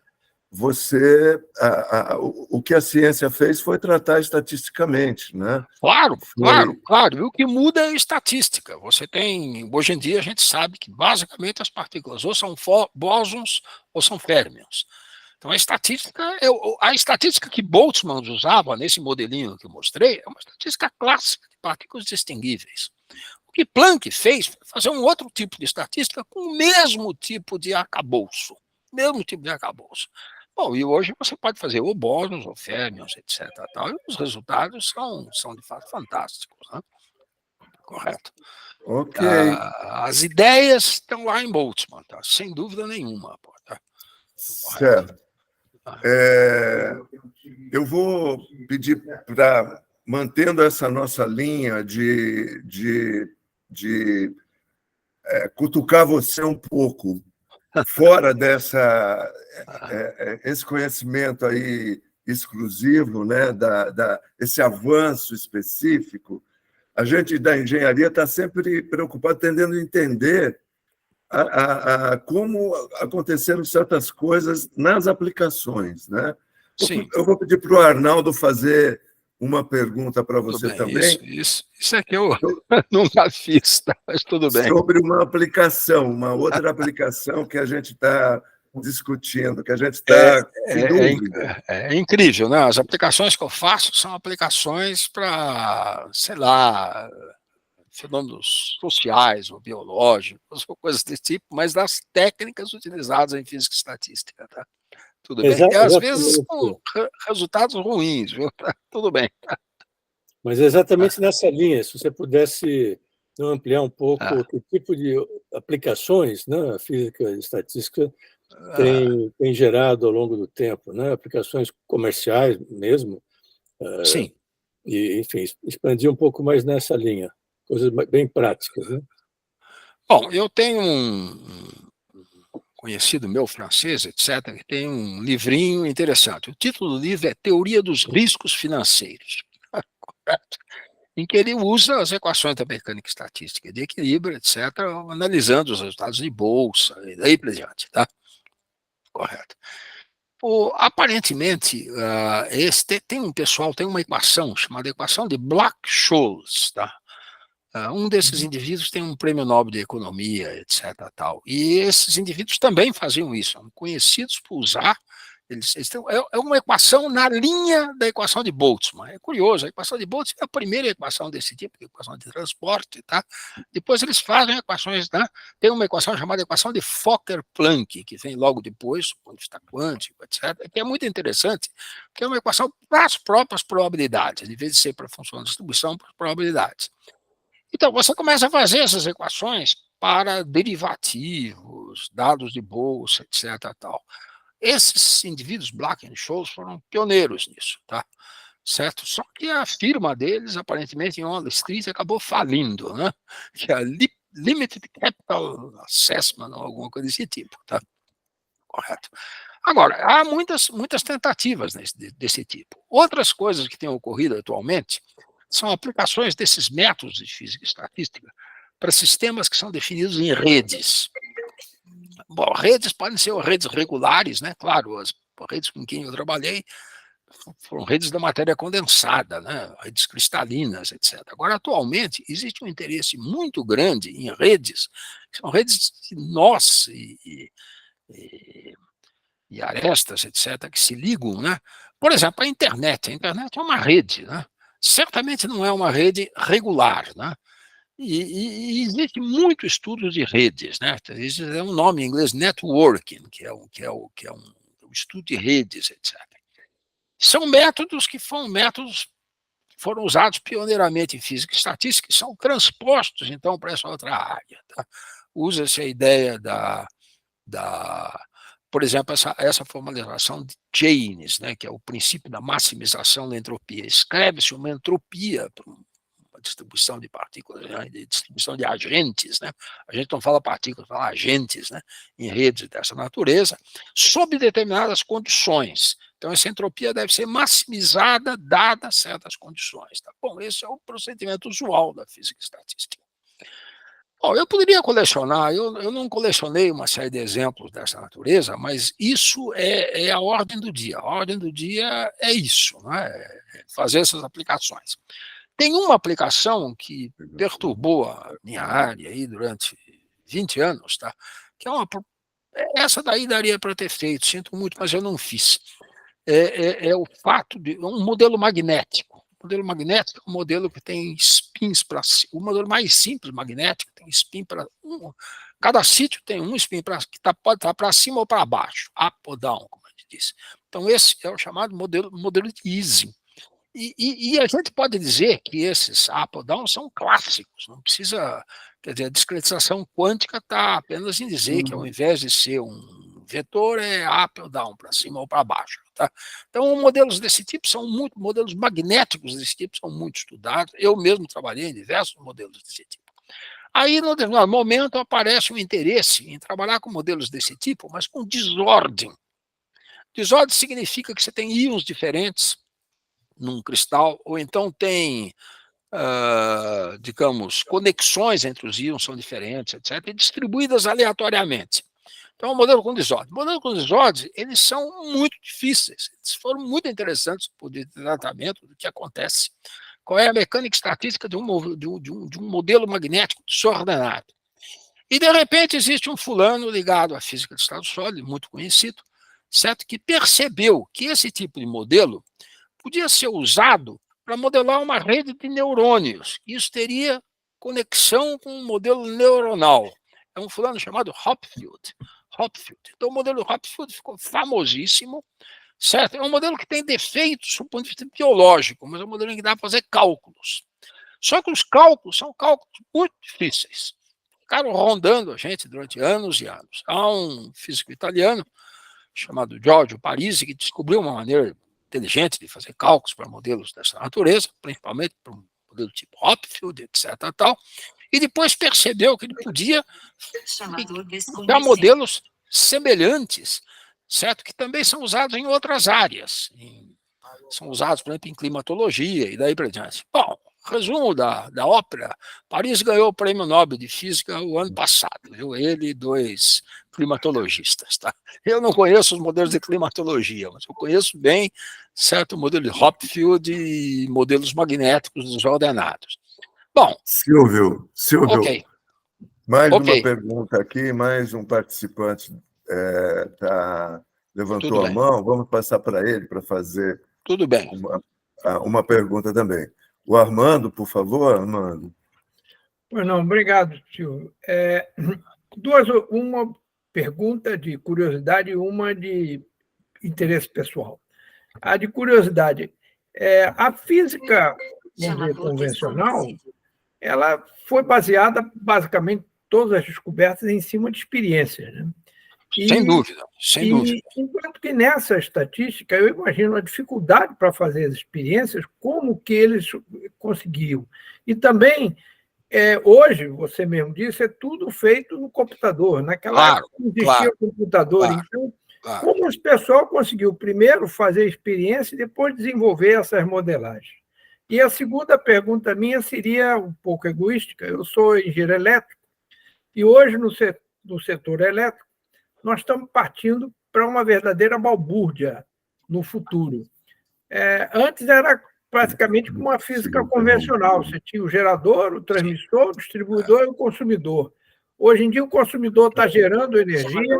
O que a ciência fez foi tratar estatisticamente, né? Claro. E o que muda é a estatística. Hoje em dia a gente sabe que basicamente as partículas ou são bósons ou são férmions. Então a estatística que Boltzmann usava nesse modelinho que eu mostrei é uma estatística clássica de partículas distinguíveis. O que Planck fez foi fazer um outro tipo de estatística com o mesmo tipo de arcabouço. Bom, e hoje você pode fazer ou bósons, ou férmions, etc. Tal, e os resultados são de fato fantásticos. Né? Correto. Ok. As ideias estão lá em Boltzmann, tá? Sem dúvida nenhuma. Tá? Certo. Eu vou pedir para, mantendo essa nossa linha de cutucar você um pouco, fora esse conhecimento aí exclusivo, né, esse avanço específico, a gente da engenharia está sempre preocupado, tentando entender como aconteceram certas coisas nas aplicações, né? Sim. Eu vou pedir para o Arnaldo fazer uma pergunta para você também. Isso é que eu nunca fiz, tá? Mas tudo bem. Sobre uma outra aplicação que a gente está discutindo, que a gente está em dúvida. É incrível, né? As aplicações que eu faço são aplicações para, sei lá, fenômenos sociais ou biológicos, ou coisas desse tipo, mas das técnicas utilizadas em física e estatística, tá? Tudo bem. E às vezes com resultados ruins, viu? Tá? Tudo bem. Tá? Mas exatamente nessa linha, se você pudesse ampliar um pouco que tipo de aplicações, né, a física e estatística tem gerado ao longo do tempo, né, aplicações comerciais mesmo. Sim. E, enfim, expandir um pouco mais nessa linha, coisas bem práticas, né? Bom, eu tenho um conhecido meu, francês, etc., que tem um livrinho interessante. O título do livro é Teoria dos Riscos Financeiros, em que ele usa as equações da mecânica estatística de equilíbrio, etc., analisando os resultados de bolsa e daí por diante, tá? Correto. Aparentemente, tem um pessoal, tem uma equação chamada equação de Black-Scholes, tá? Um desses indivíduos tem um prêmio Nobel de Economia, etc. Tal. E esses indivíduos também faziam isso, são conhecidos por usar. É uma equação na linha da equação de Boltzmann. É curioso, a equação de Boltzmann é a primeira equação desse tipo, a equação de transporte. Tá? Depois eles fazem equações, né? Tem uma equação chamada equação de Fokker-Planck, que vem logo depois, do ponto de vista quântico, etc., que é muito interessante, porque é uma equação para as próprias probabilidades, em vez de ser para a função de distribuição, para probabilidades. Então, você começa a fazer essas equações para derivativos, dados de bolsa, etc. Tal. Esses indivíduos, Black e Scholes, foram pioneiros nisso, tá? Certo? Só que a firma deles, aparentemente, em Wall Street, acabou falindo, né? Que é a Limited Capital Assessment, ou alguma coisa desse tipo, tá? Correto. Agora, há muitas tentativas desse tipo. Outras coisas que têm ocorrido atualmente são aplicações desses métodos de física e estatística para sistemas que são definidos em redes. Bom, redes podem ser redes regulares, né? Claro, as redes com quem eu trabalhei foram redes da matéria condensada, né? Redes cristalinas, etc. Agora, atualmente, existe um interesse muito grande em redes, que são redes de nós e arestas, etc., que se ligam, né? Por exemplo, a internet é uma rede, né? Certamente não é uma rede regular, né? E existe muito estudo de redes, né? Existe um nome em inglês, networking, que é um estudo de redes, etc. São métodos que foram usados pioneiramente em física e estatística, que são transpostos, então, para essa outra área. Tá? Usa-se a ideia por exemplo, essa formalização de Jaynes, né, que é o princípio da maximização da entropia. Escreve-se uma entropia para uma distribuição de partículas, né, de distribuição de agentes, né? A gente não fala partículas, fala agentes, né, em redes dessa natureza, sob determinadas condições. Então, essa entropia deve ser maximizada dadas certas condições. Tá? Bom, esse é o procedimento usual da física estatística. Bom, eu poderia colecionar, eu não colecionei uma série de exemplos dessa natureza, mas isso é a ordem do dia. A ordem do dia é isso, né? É fazer essas aplicações. Tem uma aplicação que perturbou a minha área aí durante 20 anos, tá? Que essa daí daria para ter feito, sinto muito, mas eu não fiz. É o fato de um modelo magnético. O modelo magnético é um modelo que tem spins para o modelo mais simples magnético tem spin para cada sítio tem um spin que pode estar para cima ou para baixo, up ou down, como a gente disse. Então esse é o chamado modelo de Ising. E a gente pode dizer que esses up ou down são clássicos, não precisa, quer dizer, a discretização quântica está apenas em dizer que ao invés de ser um vetor é up ou down, para cima ou para baixo. Tá? Então, modelos desse tipo modelos magnéticos desse tipo são muito estudados. Eu mesmo trabalhei em diversos modelos desse tipo. Aí, no determinado momento, aparece um interesse em trabalhar com modelos desse tipo, mas com desordem. Desordem significa que você tem íons diferentes num cristal, ou então tem, digamos, conexões entre os íons são diferentes, etc., e distribuídas aleatoriamente. Então, o modelo com desordem. O modelo com desordem, eles são muito difíceis. Eles foram muito interessantes do ponto de tratamento do que acontece. Qual é a mecânica estatística de um modelo magnético desordenado? E, de repente, existe um fulano ligado à física de estado sólido, muito conhecido, certo? Que percebeu que esse tipo de modelo podia ser usado para modelar uma rede de neurônios. Isso teria conexão com um modelo neuronal. É um fulano chamado Hopfield. Então, o modelo Hopfield ficou famosíssimo, certo? É um modelo que tem defeitos do ponto de vista biológico, mas é um modelo que dá para fazer cálculos. Só que os cálculos são cálculos muito difíceis. Ficaram rondando a gente durante anos e anos. Há um físico italiano chamado Giorgio Parisi que descobriu uma maneira inteligente de fazer cálculos para modelos dessa natureza, principalmente para um modelo tipo Hopfield, etc. Tal, e depois percebeu que ele podia criar modelos semelhantes, certo? Que também são usados em outras áreas. São usados, por exemplo, em climatologia e daí para diante. Bom, resumo da ópera, Paris ganhou o Prêmio Nobel de Física o ano passado, viu? Ele e 2 climatologistas. Tá? Eu não conheço os modelos de climatologia, mas eu conheço bem certo modelo de Hopfield e modelos magnéticos desordenados. Bom, Silvio, ok. mais uma pergunta aqui, mais um participante levantou a mão, vamos passar para ele para fazer tudo bem. Uma pergunta também. O Armando, por favor, Armando. Pois não, obrigado, Silvio. Uma pergunta de curiosidade e uma de interesse pessoal. A de curiosidade, a física, vamos dizer, convencional, ela foi baseada, basicamente, todas as descobertas em cima de experiências, né? Sem dúvida, sem dúvida. Enquanto que nessa estatística, eu imagino a dificuldade para fazer as experiências, como que eles conseguiam. E também, hoje, você mesmo disse, é tudo feito no computador. Naquela época não existia computador. Então, como o pessoal conseguiu primeiro fazer a experiência e depois desenvolver essas modelagens? E a segunda pergunta minha seria um pouco egoística. Eu sou engenheiro elétrico e hoje, no setor elétrico, nós estamos partindo para uma verdadeira balbúrdia no futuro. Antes era praticamente como uma física convencional. Você tinha o gerador, o transmissor, o distribuidor e o consumidor. Hoje em dia, o consumidor está gerando energia,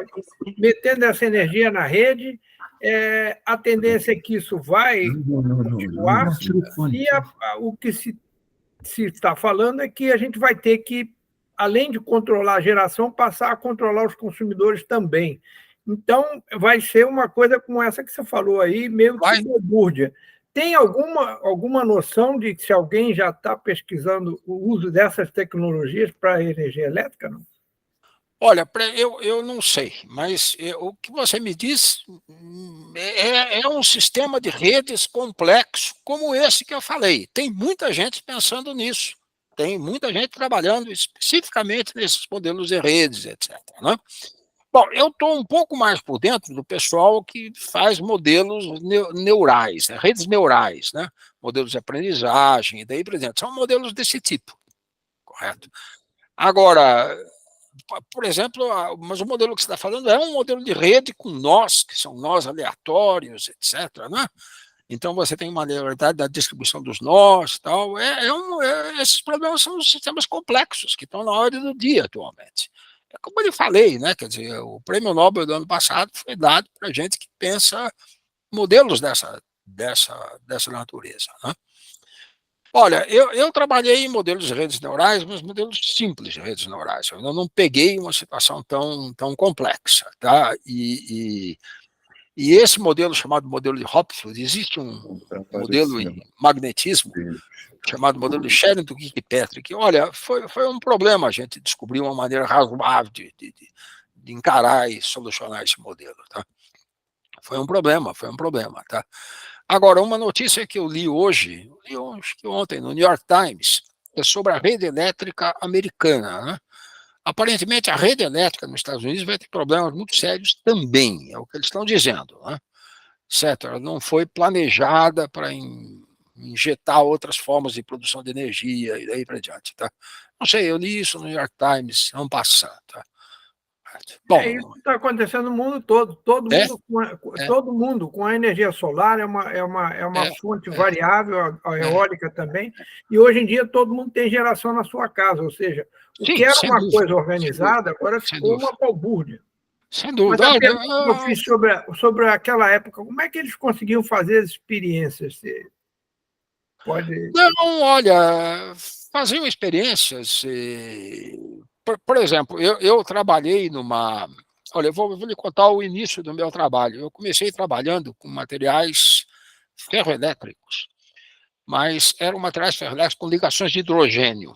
metendo essa energia na rede, a tendência é que isso vai continuar, e o que se está falando é que a gente vai ter que, além de controlar a geração, passar a controlar os consumidores também. Então, vai ser uma coisa como essa que você falou aí, meio que balbúrdia. Tem alguma noção de se alguém já está pesquisando o uso dessas tecnologias para a energia elétrica? Não? Olha, eu não sei, mas o que você me diz é um sistema de redes complexo como esse que eu falei. Tem muita gente pensando nisso. Tem muita gente trabalhando especificamente nesses modelos de redes, etc. Né? Bom, eu estou um pouco mais por dentro do pessoal que faz modelos neurais, né? Redes neurais, né? Modelos de aprendizagem, e daí por diante. São modelos desse tipo, correto? Agora, por exemplo, mas o modelo que você está falando é um modelo de rede com nós, que são nós aleatórios, etc. Né? Então, você tem uma aleatoriedade da distribuição dos nós e tal. Esses problemas são sistemas complexos que estão na ordem do dia atualmente. É como eu falei, né? Quer dizer, o Prêmio Nobel do ano passado foi dado para gente que pensa modelos dessa natureza. Né? Olha, eu trabalhei em modelos de redes neurais, mas modelos simples de redes neurais. Eu ainda não peguei uma situação tão complexa. Tá? E esse modelo chamado modelo de Hopfield, existe um modelo em magnetismo chamado modelo de Sherrington-Kirkpatrick. Olha, foi um problema a gente descobrir uma maneira razoável de encarar e solucionar esse modelo. Tá? Foi um problema. Tá? Agora, uma notícia que eu li hoje, acho que ontem, no New York Times, é sobre a rede elétrica americana. Né? Aparentemente, a rede elétrica nos Estados Unidos vai ter problemas muito sérios também, é o que eles estão dizendo. Né? Certo? Ela não foi planejada para injetar outras formas de produção de energia e daí para diante. Tá? Não sei, eu li isso no New York Times, en passant. Tá? Bom, isso está acontecendo no mundo todo. Todo mundo com a energia solar é uma fonte variável, a eólica também. E hoje em dia todo mundo tem geração na sua casa, ou seja, o que era uma coisa organizada agora ficou uma balbúrdia. Sem dúvida. Mas a pergunta que eu fiz sobre aquela época, como é que eles conseguiam fazer as experiências? Você pode... Não, olha, faziam experiências. Por exemplo, eu trabalhei numa... Olha, eu vou lhe contar o início do meu trabalho. Eu comecei trabalhando com materiais ferroelétricos, mas eram materiais ferroelétricos com ligações de hidrogênio.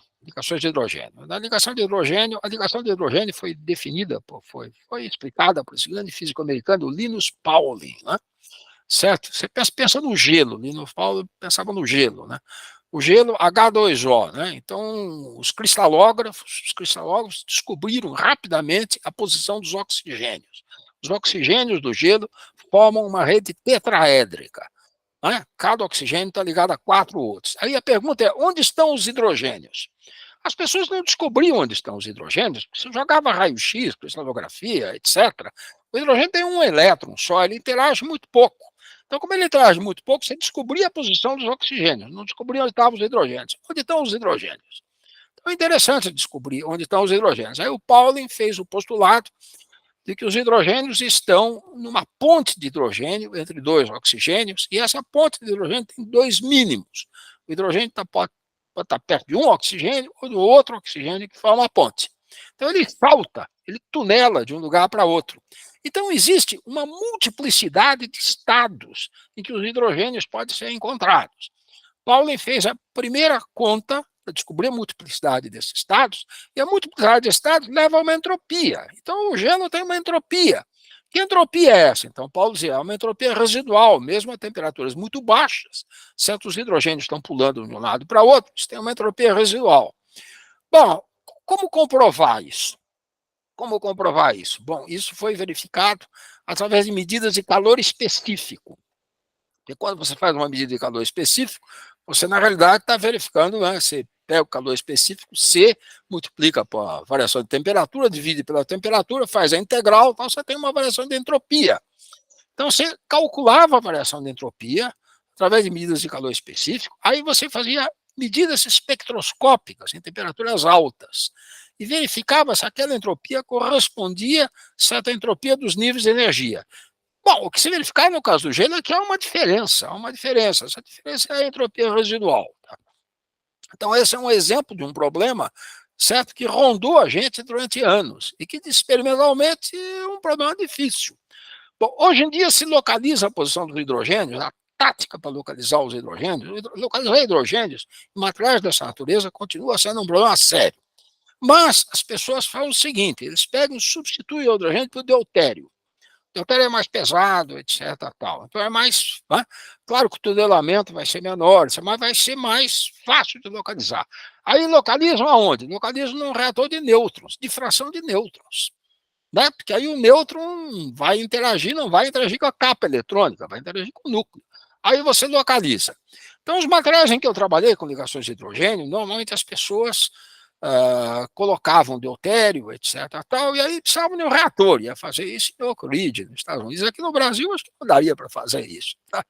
A ligação de hidrogênio foi definida, foi explicada por esse grande físico americano, Linus Pauling, né? Certo? Você pensa no gelo, Linus Pauling pensava no gelo, né? O gelo H2O, né? Então, os cristalógrafos descobriram rapidamente a posição dos oxigênios. Os oxigênios do gelo formam uma rede tetraédrica. né? Cada oxigênio está ligado a 4 outros. Aí a pergunta é, onde estão os hidrogênios? As pessoas não descobriam onde estão os hidrogênios, você jogava raio-x, cristalografia, etc. O hidrogênio tem um elétron só, ele interage muito pouco. Então, como ele interage muito pouco, você descobria a posição dos oxigênios, não descobria onde estavam os hidrogênios. Onde estão os hidrogênios? Então, é interessante descobrir onde estão os hidrogênios. Aí o Pauling fez o postulado de que os hidrogênios estão numa ponte de hidrogênio entre 2 oxigênios, e essa ponte de hidrogênio tem 2 mínimos. O hidrogênio pode estar perto de um oxigênio ou do outro oxigênio que forma a ponte. Então ele salta, ele tunela de um lugar para outro. Então existe uma multiplicidade de estados em que os hidrogênios podem ser encontrados. Pauling fez a primeira conta para descobrir a multiplicidade desses estados, e a multiplicidade de estados leva a uma entropia. Então o gelo tem uma entropia. Que entropia é essa? Então, Paulo dizia, é uma entropia residual, mesmo a temperaturas muito baixas, certos hidrogênios estão pulando de um lado para o outro, isso tem uma entropia residual. Bom, como comprovar isso? Como comprovar isso? Bom, isso foi verificado através de medidas de calor específico. Porque quando você faz uma medida de calor específico, você, na realidade, está verificando, né? Você pega o calor específico, C, multiplica por a variação de temperatura, divide pela temperatura, faz a integral, então você tem uma variação de entropia. Então, você calculava a variação de entropia através de medidas de calor específico, aí você fazia medidas espectroscópicas em temperaturas altas e verificava se aquela entropia correspondia a certa entropia dos níveis de energia. Bom, o que se verificar no caso do gelo é que há uma diferença, Essa diferença é a entropia residual. Tá? Então, esse é um exemplo de um problema, certo, que rondou a gente durante anos e que, experimentalmente, é um problema difícil. Bom, hoje em dia se localiza a posição dos hidrogênios, a tática para localizar os hidrogênios, localizar hidrogênios em materiais dessa natureza continua sendo um problema sério. Mas as pessoas falam o seguinte, eles pegam e substituem o hidrogênio por deutério. O deutério é mais pesado, etc. Tal. Então é mais, né? Claro que o tunelamento vai ser menor, mas vai ser mais fácil de localizar. Aí localizam aonde? Localizam num reator de nêutrons, de fração de nêutrons. Né? Porque aí o nêutron vai interagir, não vai interagir com a capa eletrônica, vai interagir com o núcleo. Aí você localiza. Então, os materiais em que eu trabalhei com ligações de hidrogênio, normalmente as pessoas colocavam deutério, etc. Tal, e aí precisavam de um reator, ia fazer isso em Oak Ridge, nos Estados Unidos. Aqui no Brasil, acho que não daria para fazer isso. Tá?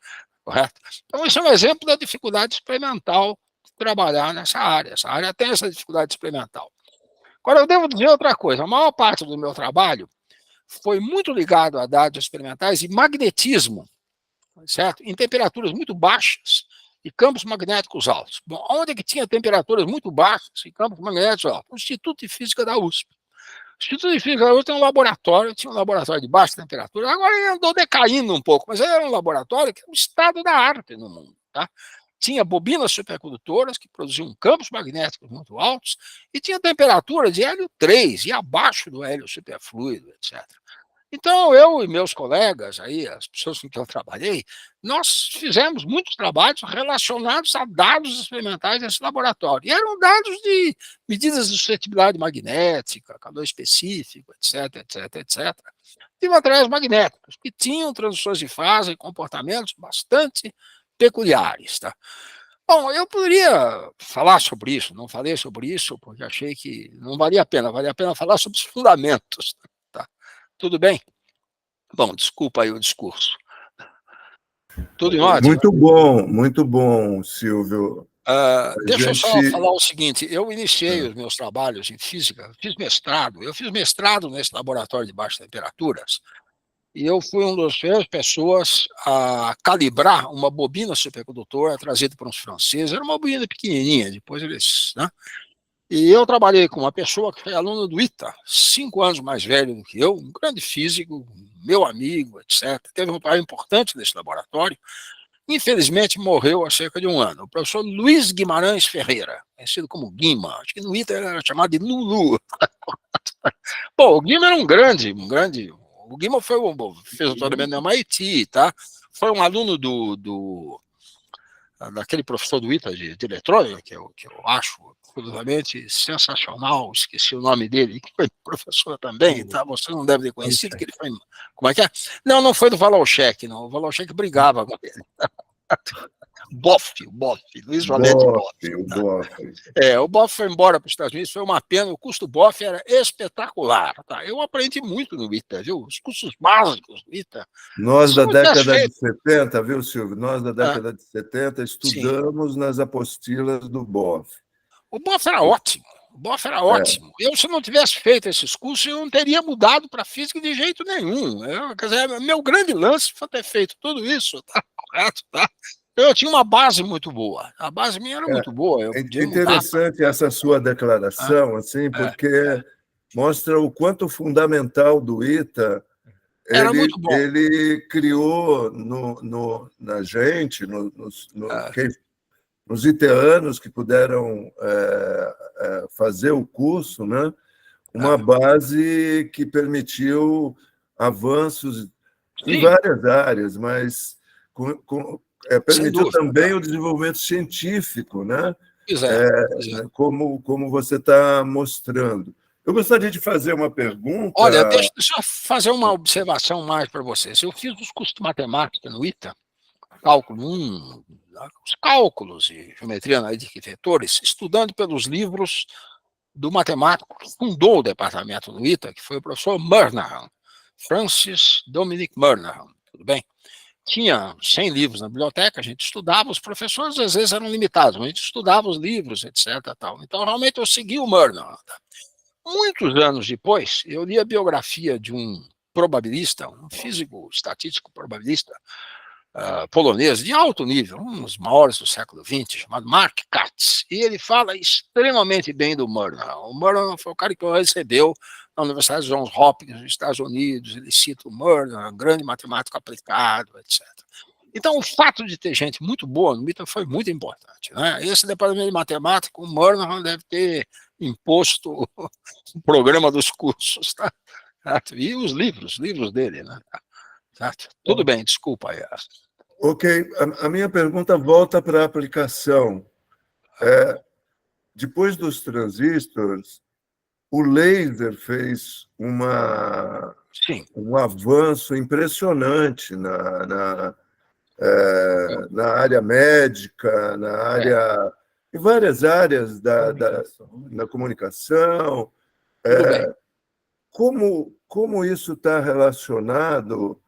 Correto? Então, isso é um exemplo da dificuldade experimental de trabalhar nessa área. Essa área tem essa dificuldade experimental. Agora, eu devo dizer outra coisa. A maior parte do meu trabalho foi muito ligado a dados experimentais de magnetismo, certo? Em temperaturas muito baixas e campos magnéticos altos. Bom, onde é que tinha temperaturas muito baixas e campos magnéticos altos? O Instituto de Física da USP. O Instituto de Física da USP tem um laboratório, tinha um laboratório de baixa temperatura, agora ele andou decaindo um pouco, mas ele era um laboratório que era um estado da arte no mundo, tá? Tinha bobinas supercondutoras que produziam campos magnéticos muito altos e tinha temperatura de hélio 3 e abaixo do hélio superfluido, etc. Então, eu e meus colegas, aí, as pessoas com quem eu trabalhei, nós fizemos muitos trabalhos relacionados a dados experimentais nesse laboratório. E eram dados de medidas de suscetibilidade magnética, calor específico, etc., etc., etc., de materiais magnéticos, que tinham transições de fase e comportamentos bastante peculiares. Tá? Bom, eu poderia falar sobre isso, não falei sobre isso, porque achei que não valia a pena falar sobre os fundamentos. Tá? Tudo bem? Bom, desculpa aí o discurso. Tudo em ordem? Muito bom, Silvio. Deixa eu só falar o seguinte, eu iniciei os meus trabalhos em física, eu fiz mestrado nesse laboratório de baixas temperaturas, e eu fui uma das primeiras pessoas a calibrar uma bobina supercondutora trazida por uns franceses, era uma bobina pequenininha, depois eles... Né? E eu trabalhei com uma pessoa que foi aluno do ITA, 5 anos mais velho do que eu, um grande físico, meu amigo, etc. Teve um papel importante nesse laboratório. Infelizmente, morreu há cerca de um ano. O professor Luiz Guimarães Ferreira, conhecido como Guima. Acho que no ITA ele era chamado de Lulu. Bom, o Guima era um grande... O Guima fez o doutoramento no MIT, tá? Foi um aluno daquele professor do ITA de eletrônica, que eu acho absolutamente sensacional, esqueci o nome dele, que foi professor também, tá? Você não deve ter conhecido, que ele foi... Como é que é? Não foi do Valauchek, não. O Valauchek brigava com ele. Boff, Luiz Valete Boff. O Boff. O Boff foi embora para os Estados Unidos, foi uma pena, o curso do Boff era espetacular. Tá? Eu aprendi muito no ITA, viu? Os cursos básicos do ITA. Nós da década de 70, viu, Silvio? Nós da década de 70 estudamos nas apostilas do Boff. O Boff era ótimo. Eu, se não tivesse feito esses cursos, eu não teria mudado para física de jeito nenhum. Quer dizer, meu grande lance foi ter feito tudo isso, tá correto, tá? Eu tinha uma base muito boa. A base minha era muito boa. É interessante essa sua declaração, assim, porque mostra o quanto fundamental do ITA ele criou na gente, nos iteanos que puderam fazer o curso, né? Uma base que permitiu avanços em várias áreas, mas permitiu também o desenvolvimento científico, né? Como você está mostrando. Eu gostaria de fazer uma pergunta. Olha, deixa eu fazer uma observação mais para vocês. Eu fiz os cursos de matemática no ITA, cálculo 1, os cálculos e geometria analítica e vetores, estudando pelos livros do matemático que fundou o departamento no ITA, que foi o professor Murnaghan, Francis Dominic Murnaghan, tudo bem? Tinha 100 livros na biblioteca, a gente estudava, os professores às vezes eram limitados, mas a gente estudava os livros, etc. Tal. Então, realmente, eu segui o Murnaghan. Muitos anos depois, eu li a biografia de um probabilista, um físico estatístico probabilista polonês de alto nível, um dos maiores do século XX, chamado Mark Katz, e ele fala extremamente bem do Murnaghan. O Murnaghan foi o cara que recebeu na Universidade de Johns Hopkins, nos Estados Unidos, ele cita o Murnaghan, grande matemático aplicado, etc. Então, o fato de ter gente muito boa no ITA foi muito importante, né? Esse departamento de matemática, o Murnaghan deve ter imposto o programa dos cursos, tá? E os livros dele, né? Certo? Tudo bem, desculpa aí. Ok, a minha pergunta volta para a aplicação. Depois dos transistores, o laser fez um avanço impressionante na área médica, em várias áreas na comunicação. Como isso está relacionado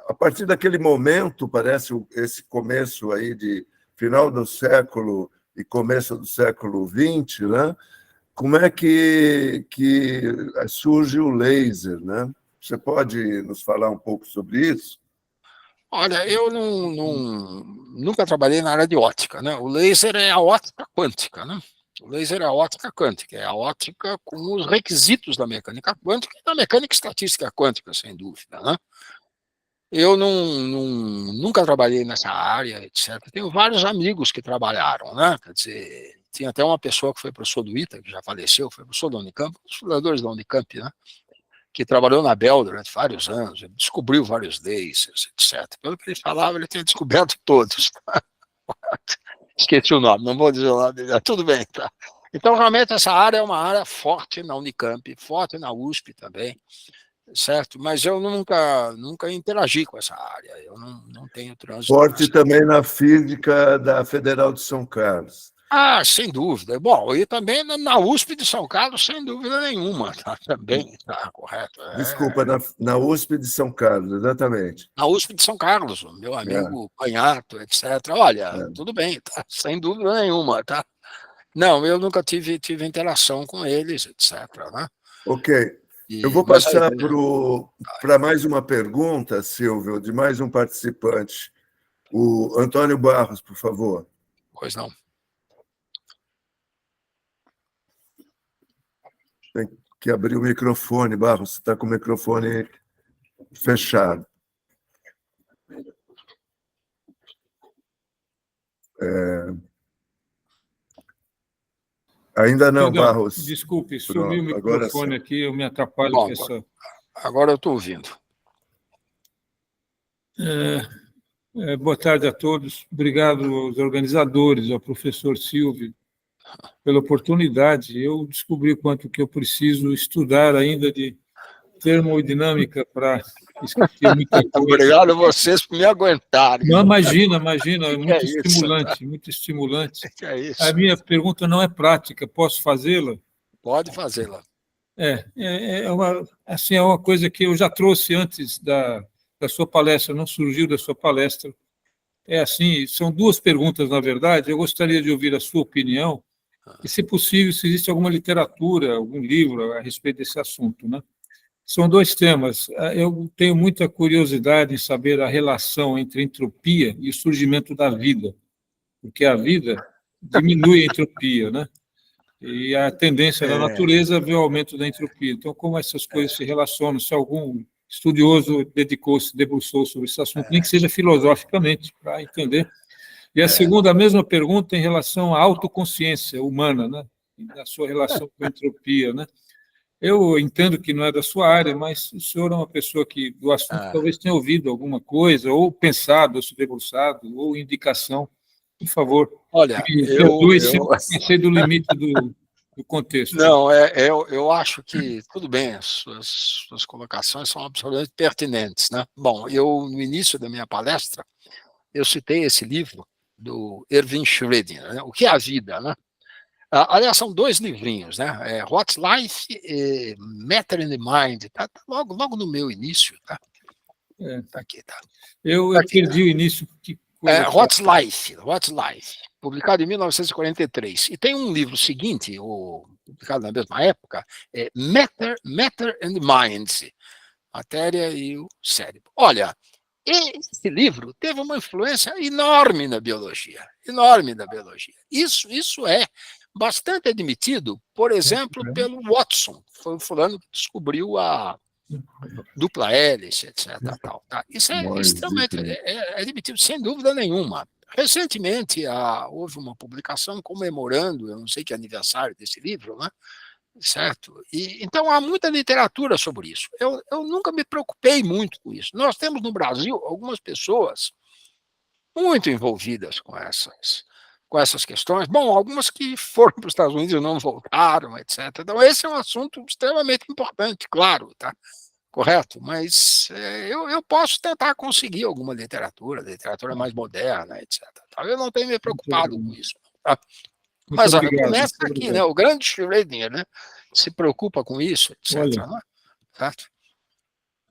a partir daquele momento, parece esse começo aí de final do século e começo do século XX, né? Como é que surge o laser, né? Você pode nos falar um pouco sobre isso? Olha, eu nunca trabalhei na área de ótica, né? O laser é a ótica quântica, né? O laser é a ótica quântica, é a ótica com os requisitos da mecânica quântica e da mecânica estatística quântica, sem dúvida, né? Eu nunca trabalhei nessa área, etc. Tenho vários amigos que trabalharam, né? Quer dizer, tinha até uma pessoa que foi professor do ITA, que já faleceu, foi professor da Unicamp, um dos fundadores da Unicamp, né? Que trabalhou na Bell durante vários anos, ele descobriu vários lasers, etc. Pelo que ele falava, ele tinha descoberto todos. Tá? Esqueci o nome, não vou dizer o nome dele, tudo bem, tá? Então, realmente, essa área é uma área forte na Unicamp, forte na USP também, certo? Mas eu nunca interagi com essa área, eu não tenho trânsito. Forte também na física da Federal de São Carlos. Sem dúvida. Bom, e também na USP de São Carlos, sem dúvida nenhuma, tá? Também está correto. Desculpa, na USP de São Carlos, exatamente. Na USP de São Carlos, o meu amigo Panhato, etc. Olha, tudo bem, tá? Sem dúvida nenhuma, tá? Não, eu nunca tive interação com eles, etc. Né? Ok. Eu vou passar para mais uma pergunta, Silvio, de mais um participante. O Antônio Barros, por favor. Pois não. Tem que abrir o microfone, Barros. Você está com o microfone fechado. Ainda não, Perdão, Barros. Desculpe, sumiu o microfone aqui, eu me atrapalho. Bom, agora eu estou ouvindo. Boa tarde a todos. Obrigado aos organizadores, ao professor Silvio, pela oportunidade. Eu descobri quanto que eu preciso estudar ainda de termodinâmica para esqueci muita coisa. Obrigado a vocês por me aguentarem. Não, imagina, é muito é isso? estimulante, muito estimulante. Que é isso? A minha pergunta não é prática, posso fazê-la? Pode fazê-la. Assim, é uma coisa que eu já trouxe antes da sua palestra, não surgiu da sua palestra. É assim, são duas perguntas, na verdade. Eu gostaria de ouvir a sua opinião e, se possível, se existe alguma literatura, algum livro a respeito desse assunto, né? São dois temas. Eu tenho muita curiosidade em saber a relação entre a entropia e o surgimento da vida, porque a vida diminui a entropia, né? E a tendência da natureza é ver o aumento da entropia. Então, como essas coisas se relacionam? Se algum estudioso debruçou sobre esse assunto, nem que seja filosoficamente, para entender. E a segunda, a mesma pergunta em relação à autoconsciência humana, né? A sua relação com a entropia, né? Eu entendo que não é da sua área, mas o senhor é uma pessoa que do assunto talvez tenha ouvido alguma coisa, ou pensado, ou se debruçado, ou indicação. Por favor, olha, me perdoe se eu passei do limite do contexto. Não, eu acho que, tudo bem, as suas colocações são absolutamente pertinentes, né? Bom, no início da minha palestra, eu citei esse livro do Erwin Schrödinger, né? O que é a vida, né? Aliás, são dois livrinhos, né? What's Life e Matter in the Mind. Tá logo no meu início, tá? Tá aqui, tá. Eu perdi o início. What's Life, publicado em 1943. E tem um livro seguinte, publicado na mesma época, Matter and the Mind, Matéria e o Cérebro. Olha, esse livro teve uma influência enorme na biologia, Isso é bastante admitido, por exemplo, pelo Watson, que foi o fulano que descobriu a dupla hélice, etc. Tá? Isso é extremamente admitido, sem dúvida nenhuma. Recentemente, houve uma publicação comemorando, eu não sei que aniversário desse livro, né? Certo? Então, há muita literatura sobre isso. Eu nunca me preocupei muito com isso. Nós temos no Brasil algumas pessoas muito envolvidas com essas questões. Bom, algumas que foram para os Estados Unidos e não voltaram, etc. Então, esse é um assunto extremamente importante, claro, tá? Correto? Mas eu posso tentar conseguir alguma literatura mais moderna, etc. Eu não tenho me preocupado com isso. Tá? Mas começa aqui, né? O grande Schrödinger, né? Se preocupa com isso, etc. Né? Certo?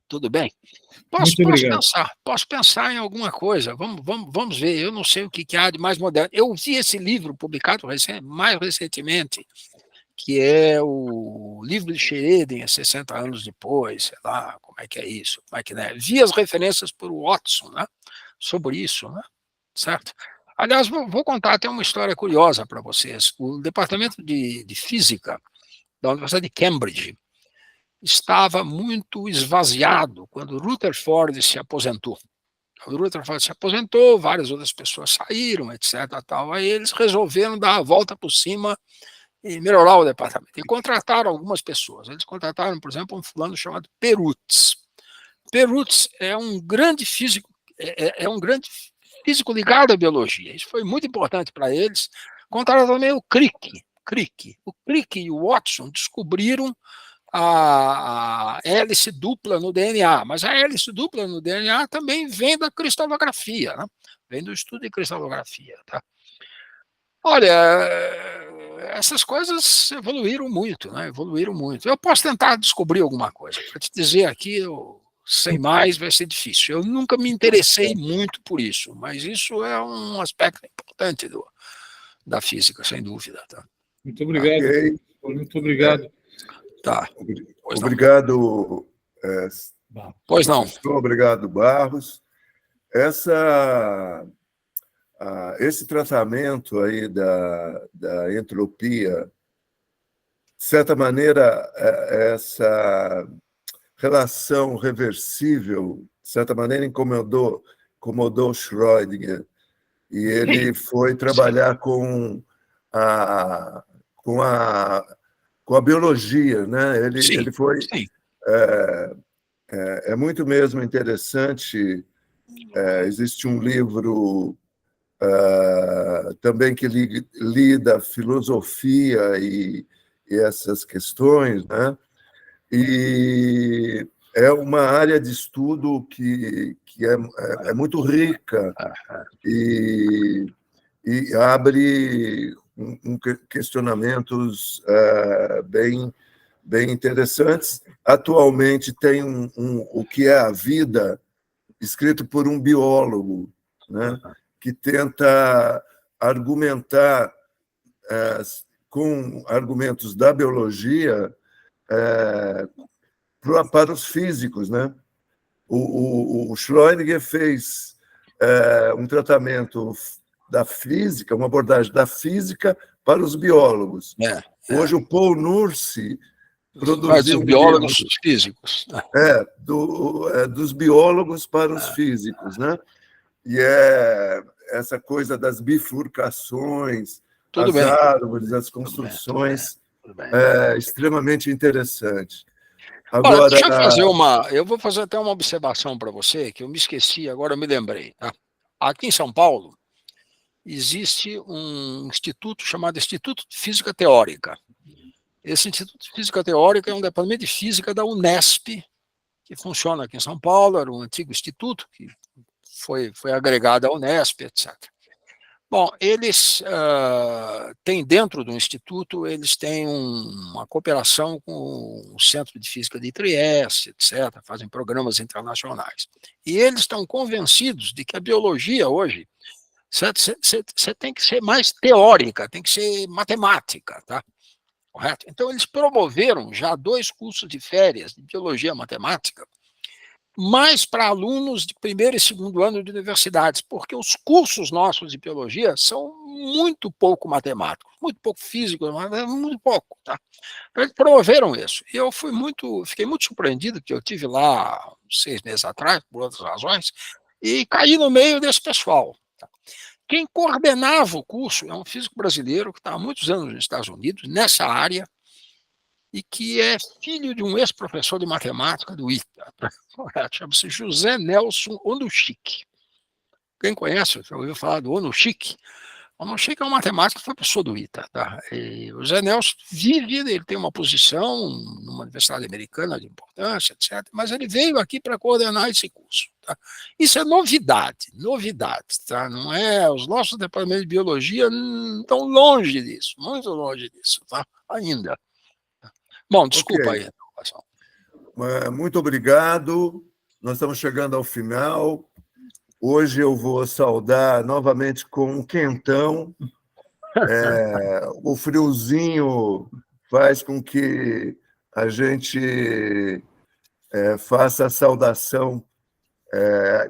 Tudo bem? Posso pensar em alguma coisa. Vamos ver. Eu não sei o que há de mais moderno. Eu vi esse livro publicado mais recentemente, que é o livro de Schrödinger, 60 anos depois, sei lá, como é que é isso, né? Vi as referências por Watson, né? Sobre isso, né? Certo? Aliás, vou contar até uma história curiosa para vocês. O departamento de física da Universidade de Cambridge estava muito esvaziado quando Rutherford se aposentou. Quando Rutherford se aposentou, várias outras pessoas saíram, etc. Aí eles resolveram dar a volta por cima e melhorar o departamento. E contrataram algumas pessoas. Eles contrataram, por exemplo, um fulano chamado Perutz. Perutz é um grande físico, um grande físico ligado à biologia. Isso foi muito importante para eles. Contrataram também o Crick. O Crick e o Watson descobriram a hélice dupla no DNA, mas a hélice dupla no DNA também vem da cristalografia, né? Vem do estudo de cristalografia. Tá? Olha, essas coisas evoluíram muito, né? Eu posso tentar descobrir alguma coisa. Para te dizer aqui, sem mais, vai ser difícil. Eu nunca me interessei muito por isso, mas isso é um aspecto importante da física, sem dúvida. Tá? Muito obrigado. Okay. Muito obrigado. Tá. Obrigado. Pois não. Obrigado, Barros. Esse tratamento aí da entropia, de certa maneira, essa relação reversível, de certa maneira, incomodou Schrödinger, e ele foi trabalhar com a biologia, né? Ele foi... É muito mesmo interessante. Existe um livro também que lida filosofia e essas questões, né? E é uma área de estudo que é muito rica e abre questionamentos bem interessantes. Atualmente tem o que é a vida, escrito por um biólogo, né, que tenta argumentar com argumentos da biologia para os físicos, né? O Schrödinger fez um tratamento da física, uma abordagem da física para os biólogos. Hoje o Paul Nurse produziu os biólogos físicos. Dos biólogos para os físicos, né? E essa coisa das bifurcações, as árvores, as construções, extremamente interessante. Agora, olha, deixa eu vou fazer até uma observação para você, que eu me esqueci, agora eu me lembrei. Tá? Aqui em São Paulo, existe um instituto chamado Instituto de Física Teórica. Esse Instituto de Física Teórica é um departamento de física da Unesp, que funciona aqui em São Paulo, era um antigo instituto que foi agregado à Unesp, etc. Bom, eles têm dentro do Instituto, eles têm uma cooperação com o Centro de Física de Trieste, etc., fazem programas internacionais. E eles estão convencidos de que a biologia hoje, você tem que ser mais teórica, tem que ser matemática, tá? Correto? Então, eles promoveram já 2 cursos de férias de biologia matemática, mais para alunos de primeiro e segundo ano de universidades, porque os cursos nossos de biologia são muito pouco matemáticos, muito pouco físicos, muito pouco. Tá? Então, eles promoveram isso. E eu fiquei muito surpreendido, que eu estive lá 6 meses atrás, por outras razões, e caí no meio desse pessoal. Tá? Quem coordenava o curso é um físico brasileiro que está há muitos anos nos Estados Unidos, nessa área, e que é filho de um ex-professor de matemática do ITA. Chama-se José Nelson Onuchik. Quem conhece, já ouviu falar do Onuchik? Onuchik é um matemático que foi professor do ITA. Tá? E o José Nelson ele tem uma posição numa universidade americana de importância, etc., mas ele veio aqui para coordenar esse curso. Tá? Isso é novidade. Tá? Não é, os nossos departamentos de biologia estão longe disso, muito longe disso, tá? Ainda. Bom, desculpa aí. Muito obrigado. Nós estamos chegando ao final. Hoje eu vou saudar novamente com um quentão. O friozinho faz com que a gente faça a saudação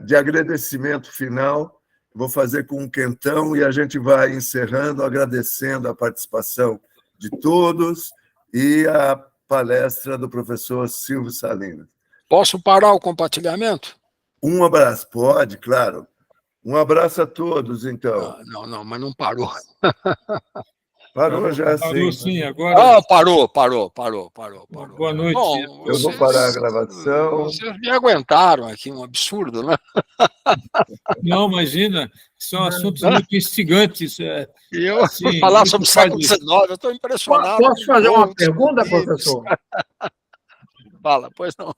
de agradecimento final. Vou fazer com um quentão e a gente vai encerrando, agradecendo a participação de todos e a palestra do professor Silvio Salinas. Posso parar o compartilhamento? Um abraço, pode, claro. Um abraço a todos, então. Não, mas não parou. Parou já, sim. Parou sim, agora. Parou. Boa noite. Bom, eu vou parar a gravação. Vocês me aguentaram aqui, um absurdo, né? Não, imagina, são assuntos muito instigantes. E eu falar sobre o século XIX, eu estou impressionado. Posso fazer uma pergunta, professor? Fala, pois não.